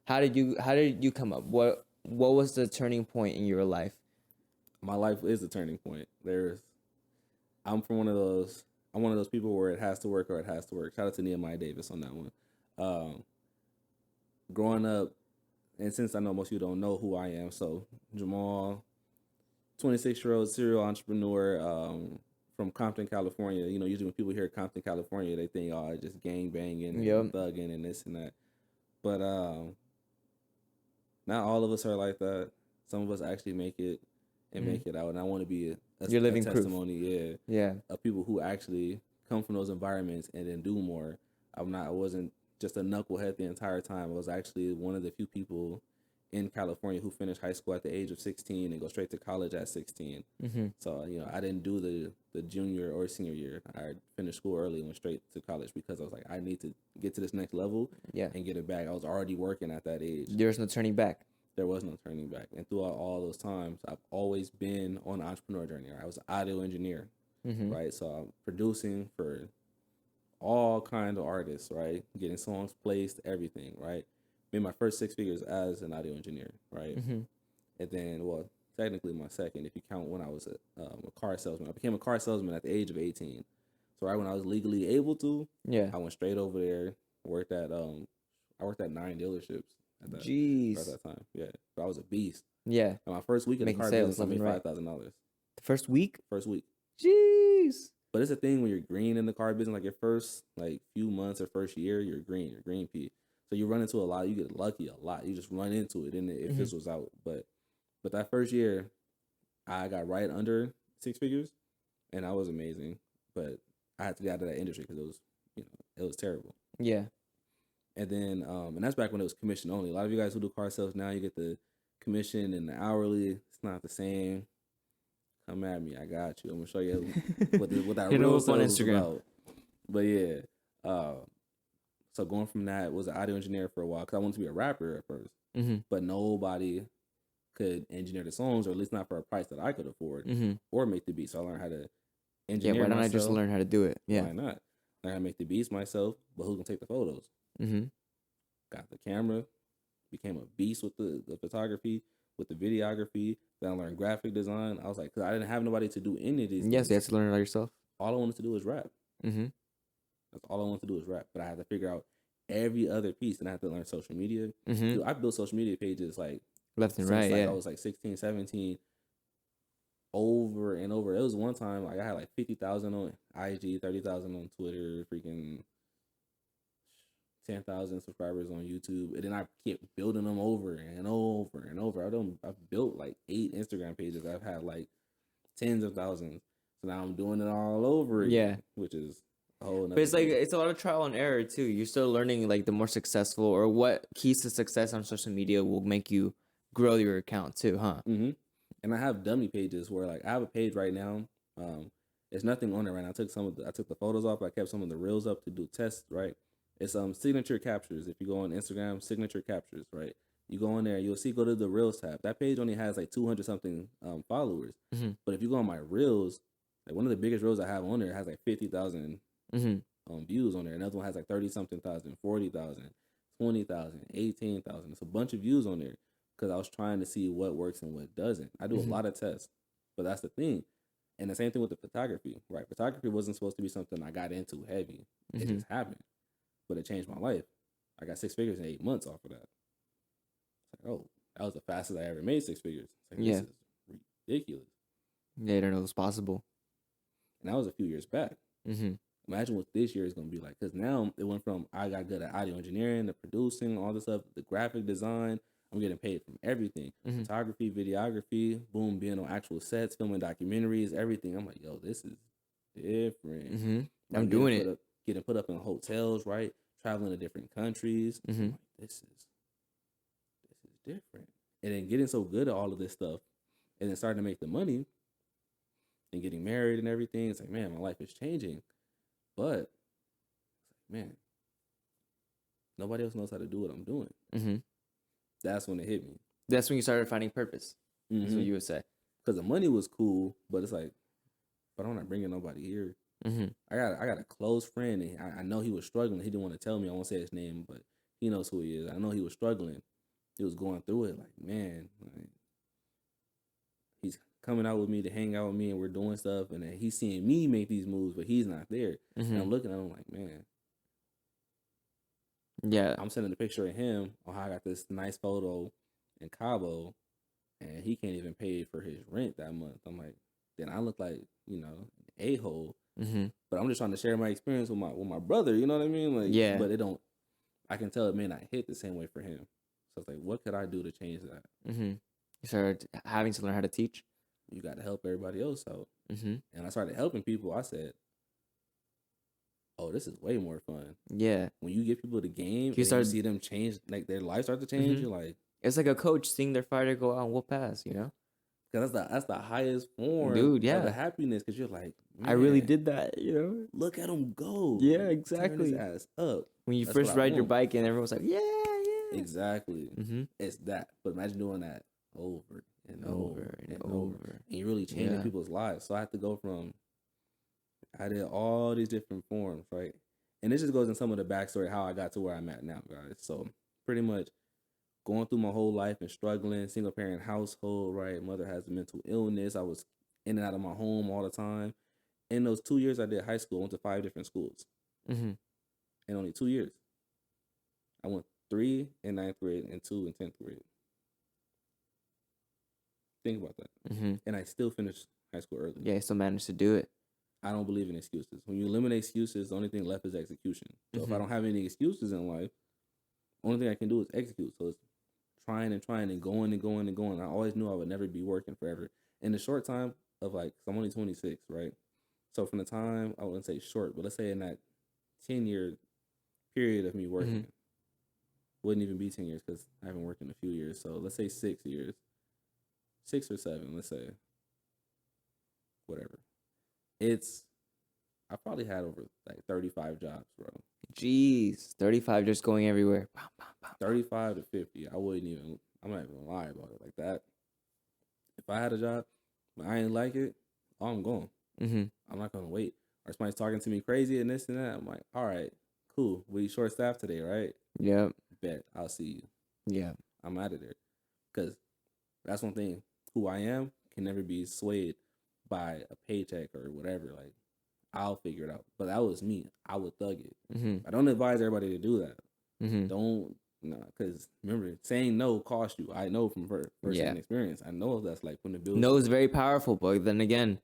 how did you come up? What was the turning point in your life? My life is a turning point. I'm one of those people where it has to work or it has to work. Shout out to Nehemiah Davis on that one. Growing up, and since I know most of you don't know who I am, so Jamaal, 26-year-old serial entrepreneur from Compton, California. Usually when people hear Compton, California, they think, oh, just gang banging and thugging and this and that. But not all of us are like that. Some of us actually make it and make it out. And I want to be a living testimony, proof. Of people who actually come from those environments and then do more. I wasn't just a knucklehead the entire time. I was actually one of the few people in California who finished high school at the age of 16 and go straight to college at 16. So, I didn't do the junior or senior year. I finished school early and went straight to college because I was like, I need to get to this next level and get it back. I was already working at that age. There's no turning back. There was no turning back. And throughout all those times, I've always been on an entrepreneur journey. I was an audio engineer, right? So I'm producing for all kinds of artists, right? Getting songs placed, everything, right? Made my first 6 figures as an audio engineer, right? And then, well, technically my second, if you count when I was a car salesman. I became a car salesman at the age of 18. So right when I was legally able to, I went straight over there, worked at 9 dealerships at that time. Yeah, but I was a beast. Yeah. And my first week in the car business, I made $5,000. The first week? First week. Jeez. But it's a thing when you're green in the car business, like your first few months or first year, you're green pea. So you run into a lot. You get lucky a lot. You just run into it, and it fizzles out. But that first year, I got right under 6 figures, and that was amazing. But I had to get out of that industry because it was, it was terrible. Yeah. And then, and that's back when it was commission only. A lot of you guys who do car sales now, you get the commission and the hourly. It's not the same. Come at me, I got you. I'm gonna show you what that Hit 'em real up on sales is Instagram. about. But yeah, so going from that, was an audio engineer for a while because I wanted to be a rapper at first, but nobody could engineer the songs, or at least not for a price that I could afford, or make the beats. So I learned how to Yeah. engineer. Why don't myself. I just learn how to do it? Yeah. Why not? Learn how to make the beats myself, but who's gonna take the photos? Got the camera, became a beast with the photography, with the videography. Then I learned graphic design. I was like, because I didn't have nobody to do any of these Yes, things. you have to learn it all yourself. All I wanted to do was rap. That's all I wanted to do is rap. But I had to figure out every other piece, and I had to learn social media. Dude, I built social media pages like Left and since right. like Yeah. I was like 16, 17, over and over. It was one time like I had like 50,000 on IG, 30,000 on Twitter, freaking 10,000 subscribers on YouTube, and then I kept building them over and over and over. I've built like 8 Instagram pages. I've had like tens of thousands. So now I'm doing it all over again, which is a whole nother But it's like thing. it's a lot of trial and error too. You're still learning like the more successful or what keys to success on social media will make you grow your account too, huh? And I have dummy pages where like I have a page right now. There's nothing on it right now. I took the photos off. I kept some of the reels up to do tests. Right. It's signature captures. If you go on Instagram, signature captures. Right. You go in there, you'll see. Go to the reels tab. That page only has like 200 something followers. But if you go on my reels, like one of the biggest reels I have on there has like 50,000 views on there. Another one has like 30 something thousand, 40,000, 20,000, 18,000. It's a bunch of views on there because I was trying to see what works and what doesn't. I do a lot of tests, but that's the thing. And the same thing with the photography, right? Photography wasn't supposed to be something I got into heavy. It just happened, but it changed my life. I got 6 figures in 8 months off of that. It's like, oh, that was the fastest I ever made 6 figures. It's like, this is ridiculous. Yeah, I don't know what's possible. And that was a few years back. Imagine what this year is going to be like. Because now it went from I got good at audio engineering, the producing, all this stuff, the graphic design. I'm getting paid from everything. Photography, videography, boom, being on actual sets, filming documentaries, everything. I'm like, yo, this is different. I'm doing it. Getting put up in hotels, right? Traveling to different countries. I'm like, this is different. And then getting so good at all of this stuff and then starting to make the money and getting married and everything. It's like, man, my life is changing. But, man, nobody else knows how to do what I'm doing. That's when it hit me. That's when you started finding purpose. That's what you would say. Because the money was cool, but it's like, but I'm not bringing nobody here. I got a close friend, and I know he was struggling. He didn't want to tell me. I won't say his name, but he knows who he is. I know he was struggling. He was going through it. Like, man, like, he's coming out with me to hang out with me, and we're doing stuff, and then he's seeing me make these moves, but he's not there. And I'm looking at him like, man. Yeah. I'm sending a picture of him on how I got this nice photo in Cabo, and he can't even pay for his rent that month. I'm like, then I look like, a-hole. But I'm just trying to share my experience with my brother, you know what I mean? Like, yeah. But I can tell it may not hit the same way for him. So it's like, what could I do to change that? You started having to learn how to teach. You got to help everybody else out. And I started helping people. I said, oh, this is way more fun. Yeah. When you give people the game, you see them change, like their life start to change, you're like, it's like a coach seeing their fighter go out and whoop ass, Because that's the highest form of the happiness. Because you're like, man, I really did that, Look at him go. Yeah, Turn exactly. his ass up. When you first ride your bike and everyone's like, yeah. Exactly. It's that. But imagine doing that over and over and over. And you're really changing people's lives. So I have to go from, I did all these different forms, right? And this just goes in some of the backstory how I got to where I'm at now, guys. So pretty much going through my whole life and struggling, single parent household, right? Mother has a mental illness. I was in and out of my home all the time. In those 2 years I did high school, I went to 5 different schools. In only 2 years. I went 3 in 9th grade and 2 in 10th grade. Think about that. And I still finished high school early. Yeah, I still managed to do it. I don't believe in excuses. When you eliminate excuses, the only thing left is execution. So if I don't have any excuses in life, the only thing I can do is execute. So it's trying and going and going and going. I always knew I would never be working forever. In the short time of I'm only 26, right? So from the time, I wouldn't say short, but let's say in that 10-year period of me working, wouldn't even be 10 years because I haven't worked in a few years. So let's say 6 years, 6 or 7, let's say, whatever. I probably had over like 35 jobs, bro. Jeez, 35 just going everywhere. 35 to 50. I'm not even gonna lie about it like that. If I had a job, but I ain't like it, I'm going. Mm-hmm. I'm not gonna wait. Or somebody's talking to me crazy and this and that. I'm like, all right, cool. We short staffed today, right? Yep. Bet I'll see you. Yeah. I'm out of there. Because that's one thing. Who I am can never be swayed by a paycheck or whatever. Like, I'll figure it out. But that was me. I would thug it. Mm-hmm. I don't advise everybody to do that. Mm-hmm. Don't, because remember, saying no costs you. I know from first-hand experience. I know that's like when the bills. No is very powerful, but then again,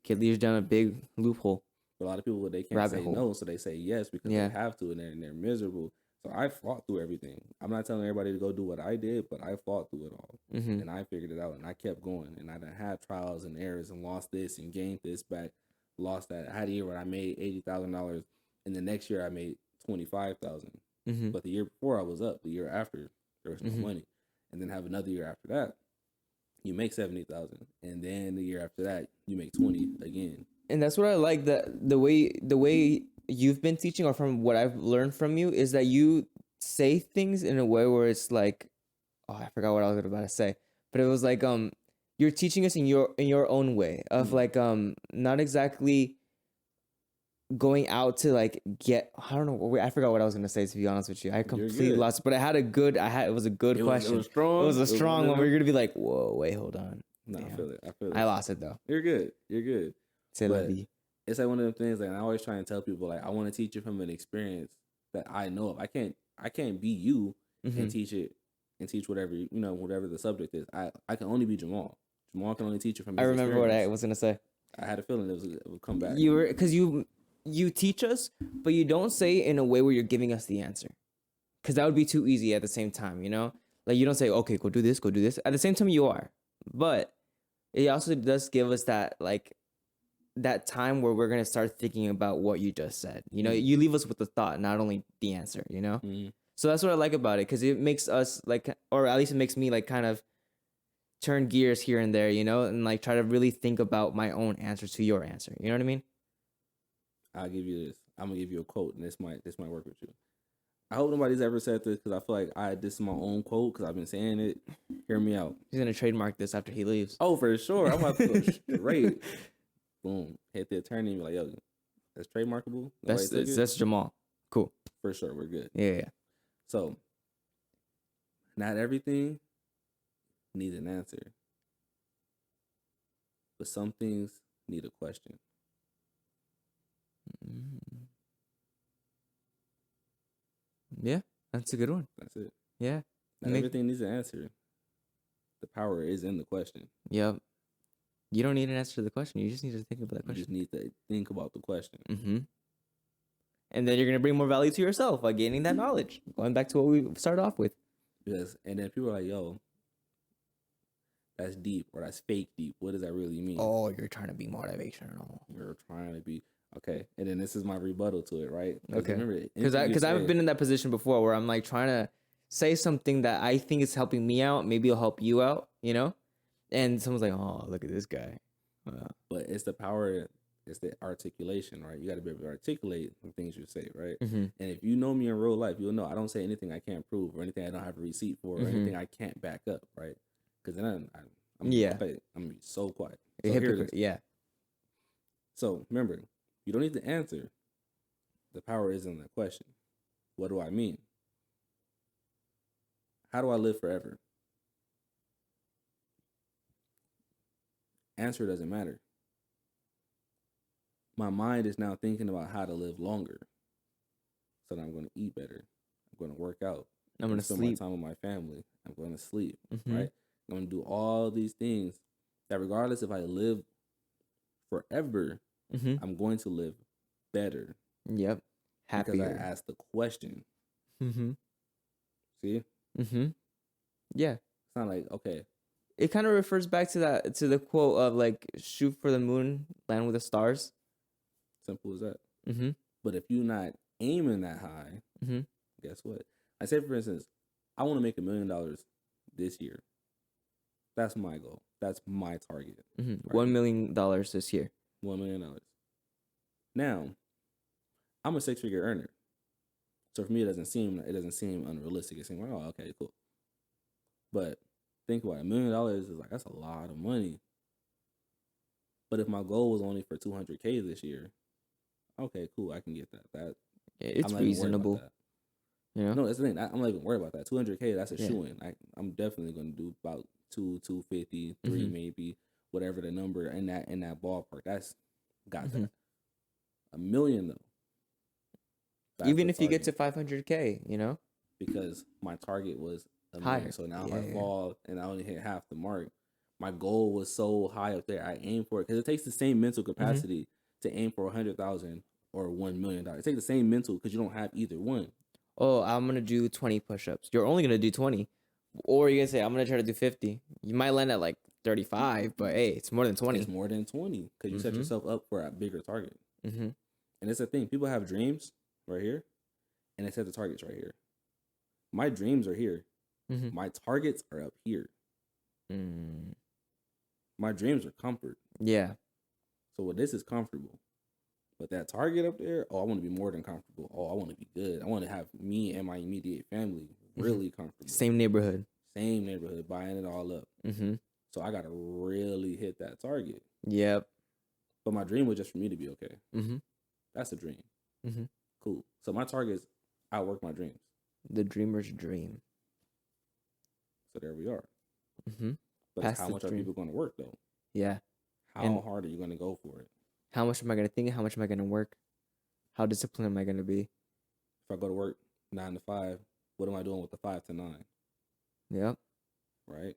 could lead you down a big loophole. But a lot of people, they can't Rabbit say hole. no, so they say yes because they have to, and they're miserable. So I fought through everything. I'm not telling everybody to go do what I did, but I fought through it all. Mm-hmm. And I figured it out, and I kept going. And I done had trials and errors and lost this and gained this back, lost that. I had a year where I made $80,000, and the next year I made $25,000. Mm-hmm. But the year before I was up. The year after, there was no Mm-hmm. money. And then have another year after that, you make $70,000. And then the year after that, you make 20 again. And that's what I like, that the way you've been teaching, or from what I've learned from you, is that you say things in a way where it's like, oh, I forgot what I was about to say, but it was like you're teaching us in your own way of like not exactly going out to like get, I don't know, I forgot what I was gonna say, to be honest with you. I completely lost, but it was a good question. It was strong. It was a strong one. We're gonna be like, whoa, wait, hold on. No, Damn. I feel it. I lost it though. You're good. C'est la But vie. it's like one of them things, like, I always try and tell people, like, I want to teach you from an experience that I know of. I can't be you Mm-hmm. and teach whatever, whatever the subject is. I can only be Jamaal. Jamaal can only teach you from his I remember what I experience. was gonna say. I had a feeling it would come back. Because you teach us, but you don't say it in a way where you're giving us the answer, because that would be too easy at the same time. Like you don't say, okay, go do this. At the same time, you are, but it also does give us that like that time where we're gonna start thinking about what you just said. You leave us with the thought, not only the answer. Mm-hmm. So that's what I like about it, because it makes us like, or at least it makes me like kind of turn gears here and there, and like try to really think about my own answer to your answer. You know what I mean? I'll give you this. I'm gonna give you a quote, and this might work with you. I hope nobody's ever said this, because I feel like this is my own quote, because I've been saying it. Hear me out. He's gonna trademark this after he leaves. Oh, for sure. I'm about to go straight. Boom. Hit the attorney and be like, yo, that's trademarkable? That's Jamaal. Cool. For sure. We're good. Yeah. So, not everything needs an answer, but some things need a question. Yeah, that's a good one. That's it. Yeah. Not everything needs an answer. The power is in the question. Yep. You don't need an answer to the question. You just need to think about that question. You just need to think about the question. Mm-hmm. And then you're going to bring more value to yourself by gaining that knowledge. Going back to what we started off with. Yes. And then people are like, yo, that's deep, or that's fake deep. What does that really mean? Oh, you're trying to be motivational. You're trying to be. Okay. And then this is my rebuttal to it, right? Okay. Remember, Because I've been in that position before where I'm like trying to say something that I think is helping me out. Maybe it'll help you out, And someone's like, oh, look at this guy. But it's the power, it's the articulation, right? You got to be able to articulate the things you say, right? Mm-hmm. And if you know me in real life, you'll know I don't say anything I can't prove, or anything I don't have a receipt for, or anything I can't back up, right? Because then I'm going to be so quiet. So here it is. Yeah. So remember, you don't need to answer. The power is in the question. What do I mean? How do I live forever? Answer doesn't matter. My mind is now thinking about how to live longer. So that I'm going to eat better. I'm going to work out. I'm going to spend sleep. my time with my family. I'm going to sleep, Mm-hmm. right? I'm going to do all these things that regardless if I live forever, Mm-hmm. I'm going to live better. Yep. Happier. Because I asked the question. Mm-hmm. See? Mm-hmm. Yeah. It's not like, okay. It kind of refers back to the quote of like, shoot for the moon, land with the stars. Simple as that. Mm-hmm. But if you're not aiming that high, Mm-hmm. guess what? I say, for instance, I want to make $1 million this year. That's my goal. That's my target. Mm-hmm. Right? $1 million this year. $1 million. Now, I'm a 6-figure earner. So for me, it doesn't seem unrealistic. It seems like, oh, okay, cool. But think about it. $1 million is like, that's a lot of money. But if my goal was only for 200K this year, okay, cool, I can get that. Yeah, it's I'm not even worried about reasonable. that. You know? No, that's the thing. I'm not even worried about that. 200K, that's a Yeah. shoe-in. I'm definitely going to do about 250, 3 Mhm. maybe, whatever the number in that ballpark. That's got Mhm. that. $1 million though. That's Even the if you get target. to 500K, you know? Because my target was $1 Higher. million. So now if Yeah, I yeah. fall and I only hit half the mark, my goal was so high up there. I aim for it because it takes the same mental capacity to aim for 100,000 or $1 million. It takes the same mental because you don't have either one. Oh, I'm gonna do 20 push-ups. You're only gonna do 20, or you're gonna say I'm gonna try to do 50. You might land at like 35, but hey, it's more than 20. It's more than 20 because you set yourself up for a bigger target. Mm-hmm. And it's a thing. People have dreams right here, and they set the targets right here. My dreams are here. Mm-hmm. My targets are up here. Mm. My dreams are comfort. Yeah. So what this is comfortable. But that target up there, oh, I want to be more than comfortable. Oh, I want to be good. I want to have me and my immediate family really comfortable. Same neighborhood. Same neighborhood, buying it all up. Mm-hmm. So I got to really hit that target. Yep. But my dream was just for me to be okay. Mm-hmm. That's the dream. Mm-hmm. Cool. So my targets outwork my dreams. The dreamer's dream. So there we are. Mm-hmm. But Past how the much are dream. people going to work, though? Yeah. How And- hard are you going to go for it? How much am I gonna think? How much am I gonna work? How disciplined am I gonna be? If I go to work 9 to 5, what am I doing with the 5 to 9? Yep. Right?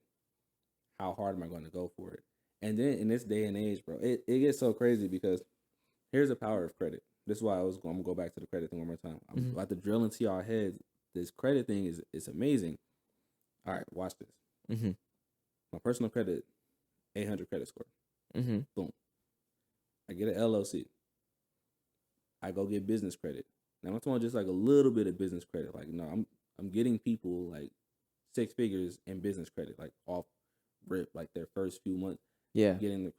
How hard am I going to go for it? And then in this day and age, bro, it gets so crazy because here's the power of credit. This is why I'm going to go back to the credit thing one more time. I'm about to drill into y'all heads. This credit thing is amazing. All right, watch this. Mm-hmm. My personal credit, 800 credit score. Mm-hmm. Boom. I get an LLC. I go get business credit. Now I'm talking just like a little bit of business credit. Like, no, I'm getting people like 6 figures in business credit, like off rip, like their first few months. Yeah. Getting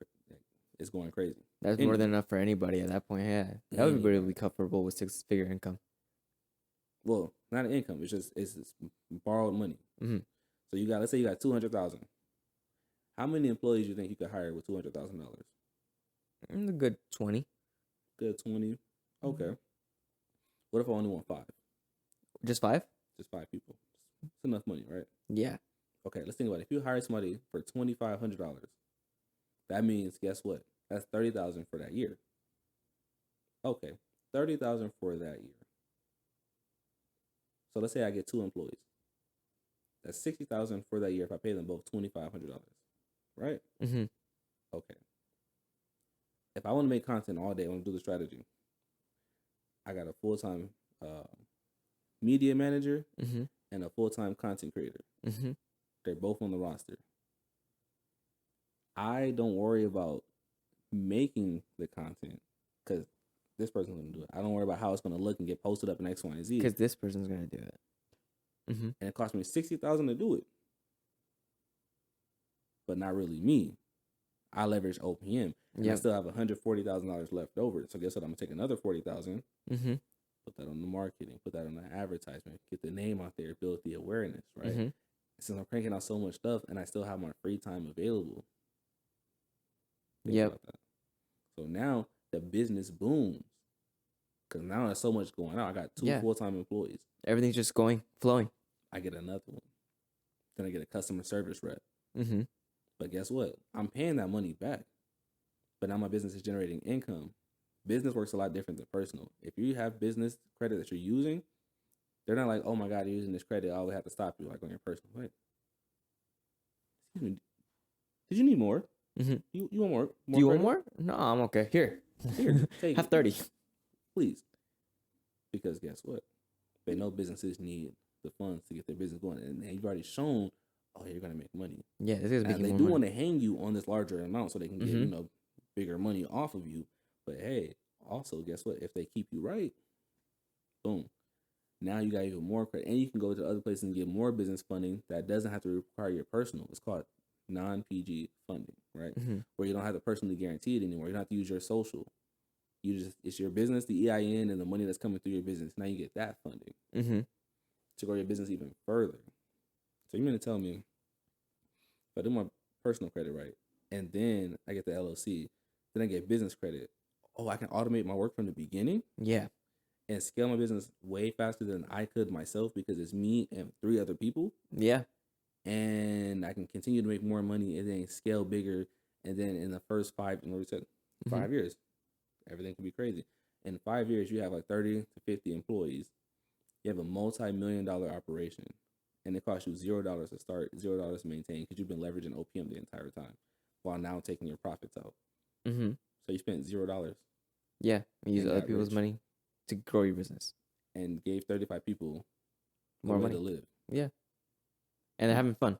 it's going crazy. That's more than enough for anybody at that point. Yeah. Everybody would be comfortable with 6-figure income. Well, not an income. It's just borrowed money. Mm-hmm. So let's say you got 200,000. How many employees you think you could hire with $200,000? A good 20. Good 20. Okay. What if I only want 5? Just 5? Just 5 people. It's enough money, right? Yeah. Okay, let's think about it. If you hire somebody for $2,500, that means guess what? That's $30,000 for that year. Okay, $30,000 for that year. So let's say I get 2 employees. That's $60,000 for that year if I pay them both $2,500, right? Mm-hmm. Okay. If I want to make content all day, I want to do the strategy. I got a full-time media manager Mm-hmm. and a full-time content creator. Mm-hmm. They're both on the roster. I don't worry about making the content because this person's going to do it. I don't worry about how it's going to look and get posted up in X, Y, and Z. Because this person's gonna do it. Mm-hmm. And it cost me $60,000 to do it. But not really me. I leverage OPM. And I Yep. still have $140,000 left over. So guess what? I'm going to take another $40,000, Mm-hmm. put that on the marketing, put that on the advertisement, get the name out there, build the awareness, right? Mm-hmm. Since I'm cranking out so much stuff and I still have my free time available. Think Yep. about that. So now the business booms. Because now there's so much going on. I got 2 Yeah. full-time employees. Everything's just flowing. I get another one. Then I get a customer service rep. Mm-hmm. But guess what? I'm paying that money back. But now my business is generating income. Business works a lot different than personal. If you have business credit that you're using, they're not like, oh my God, you're using this credit. I always have to stop you like on your personal. Wait. Excuse me. Did you need more? Mm-hmm. You want more? Do you want credit? more? No, I'm okay. Here. Here, take Have it. 30. Please. Because guess what? They know businesses need the funds to get their business going. And you've already shown, oh, you're going to make money. Yeah, this is Now, making they more do money. want to hang you on this larger amount so they can get, Mhm. bigger money off of you. But hey, Also, guess what? If they keep you right, boom. Now you got even more credit. And you can go to other places and get more business funding that doesn't have to require your personal. It's called non-PG funding, right? Where you don't have to personally guarantee it anymore. You don't have to use your social. It's your business, the EIN, and the money that's coming through your business. Now you get that funding to grow your business even further. So you mean to tell me, if I do my personal credit right, and then I get the LLC, then I get business credit. Oh, I can automate my work from the beginning? Yeah. And scale my business way faster than I could myself because it's me and 3 other people. Yeah. And I can continue to make more money and then scale bigger. And then in the first 5 years, everything can be crazy. In 5 years, you have like 30 to 50 employees. You have a multi-million-dollar operation. And it costs you $0 to start, $0 to maintain because you've been leveraging OPM the entire time while now taking your profits out. So you spent $0. Yeah. You use other people's money to grow your business. And gave 35 people More money to live. Yeah. And they're having fun.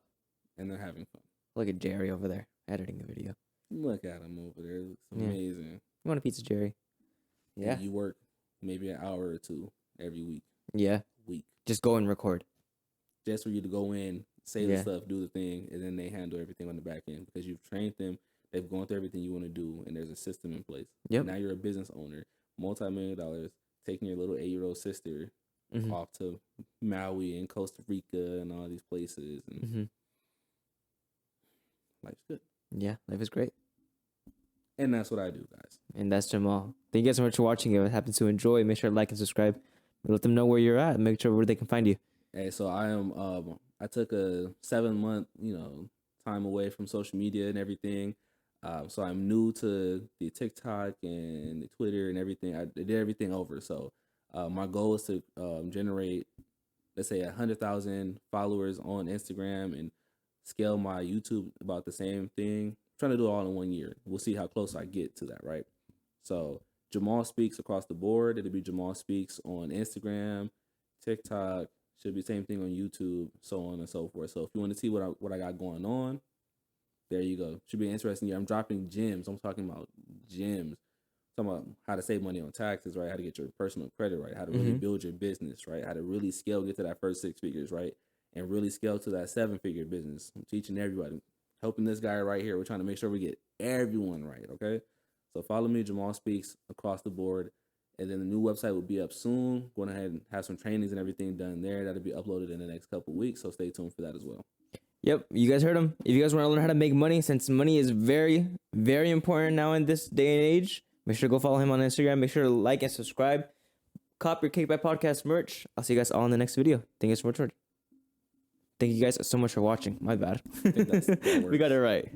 Look at Jerry over there editing a video. Look at him over there. It looks amazing. You want a pizza, Jerry? Yeah. And you work maybe an hour or 2 every week. Yeah. Just go and record. Just for you to go in, say the stuff, do the thing, and then they handle everything on the back end because you've trained them. They've gone through everything you want to do, and there's a system in place. Yep. Now you're a business owner, multi-million-dollar, taking your little 8-year-old sister off to Maui and Costa Rica and all these places. And life's good. Yeah, life is great. And that's what I do, guys. And that's Jamaal. Thank you guys so much for watching. If you happen to enjoy, make sure to like and subscribe. Let them know where you're at. Make sure where they can find you. Hey, so I took a 7-month, time away from social media and everything. So I'm new to the TikTok and the Twitter and everything. I did everything over. So my goal is to generate, let's say, 100,000 followers on Instagram and scale my YouTube about the same thing. I'm trying to do it all in 1 year. We'll see how close I get to that, right? So Jamaal Speaks across the board. It'll be Jamaal Speaks on Instagram, TikTok. Should be the same thing on YouTube, so on and so forth. So if you want to see what I got going on, there you go. Should be an interesting year. I'm dropping gems. I'm talking about gems. I'm talking about how to save money on taxes, right? How to get your personal credit right. How to really build your business, right? How to really scale, get to that first 6 figures, right? And really scale to that 7-figure business. I'm teaching everybody. Helping this guy right here. We're trying to make sure we get everyone right, okay? So follow me, Jamaal Speaks, across the board. And then the new website will be up soon. Going ahead and have some trainings and everything done there. That'll be uploaded in the next couple of weeks. So stay tuned for that as well. Yep, you guys heard him. If you guys want to learn how to make money, since money is very, very important now in this day and age, make sure to go follow him on Instagram. Make sure to like and subscribe. Cop your Kickback Podcast merch. I'll see you guys all in the next video. Thank you so much. Thank you guys so much for watching. My bad. I think that we got it right.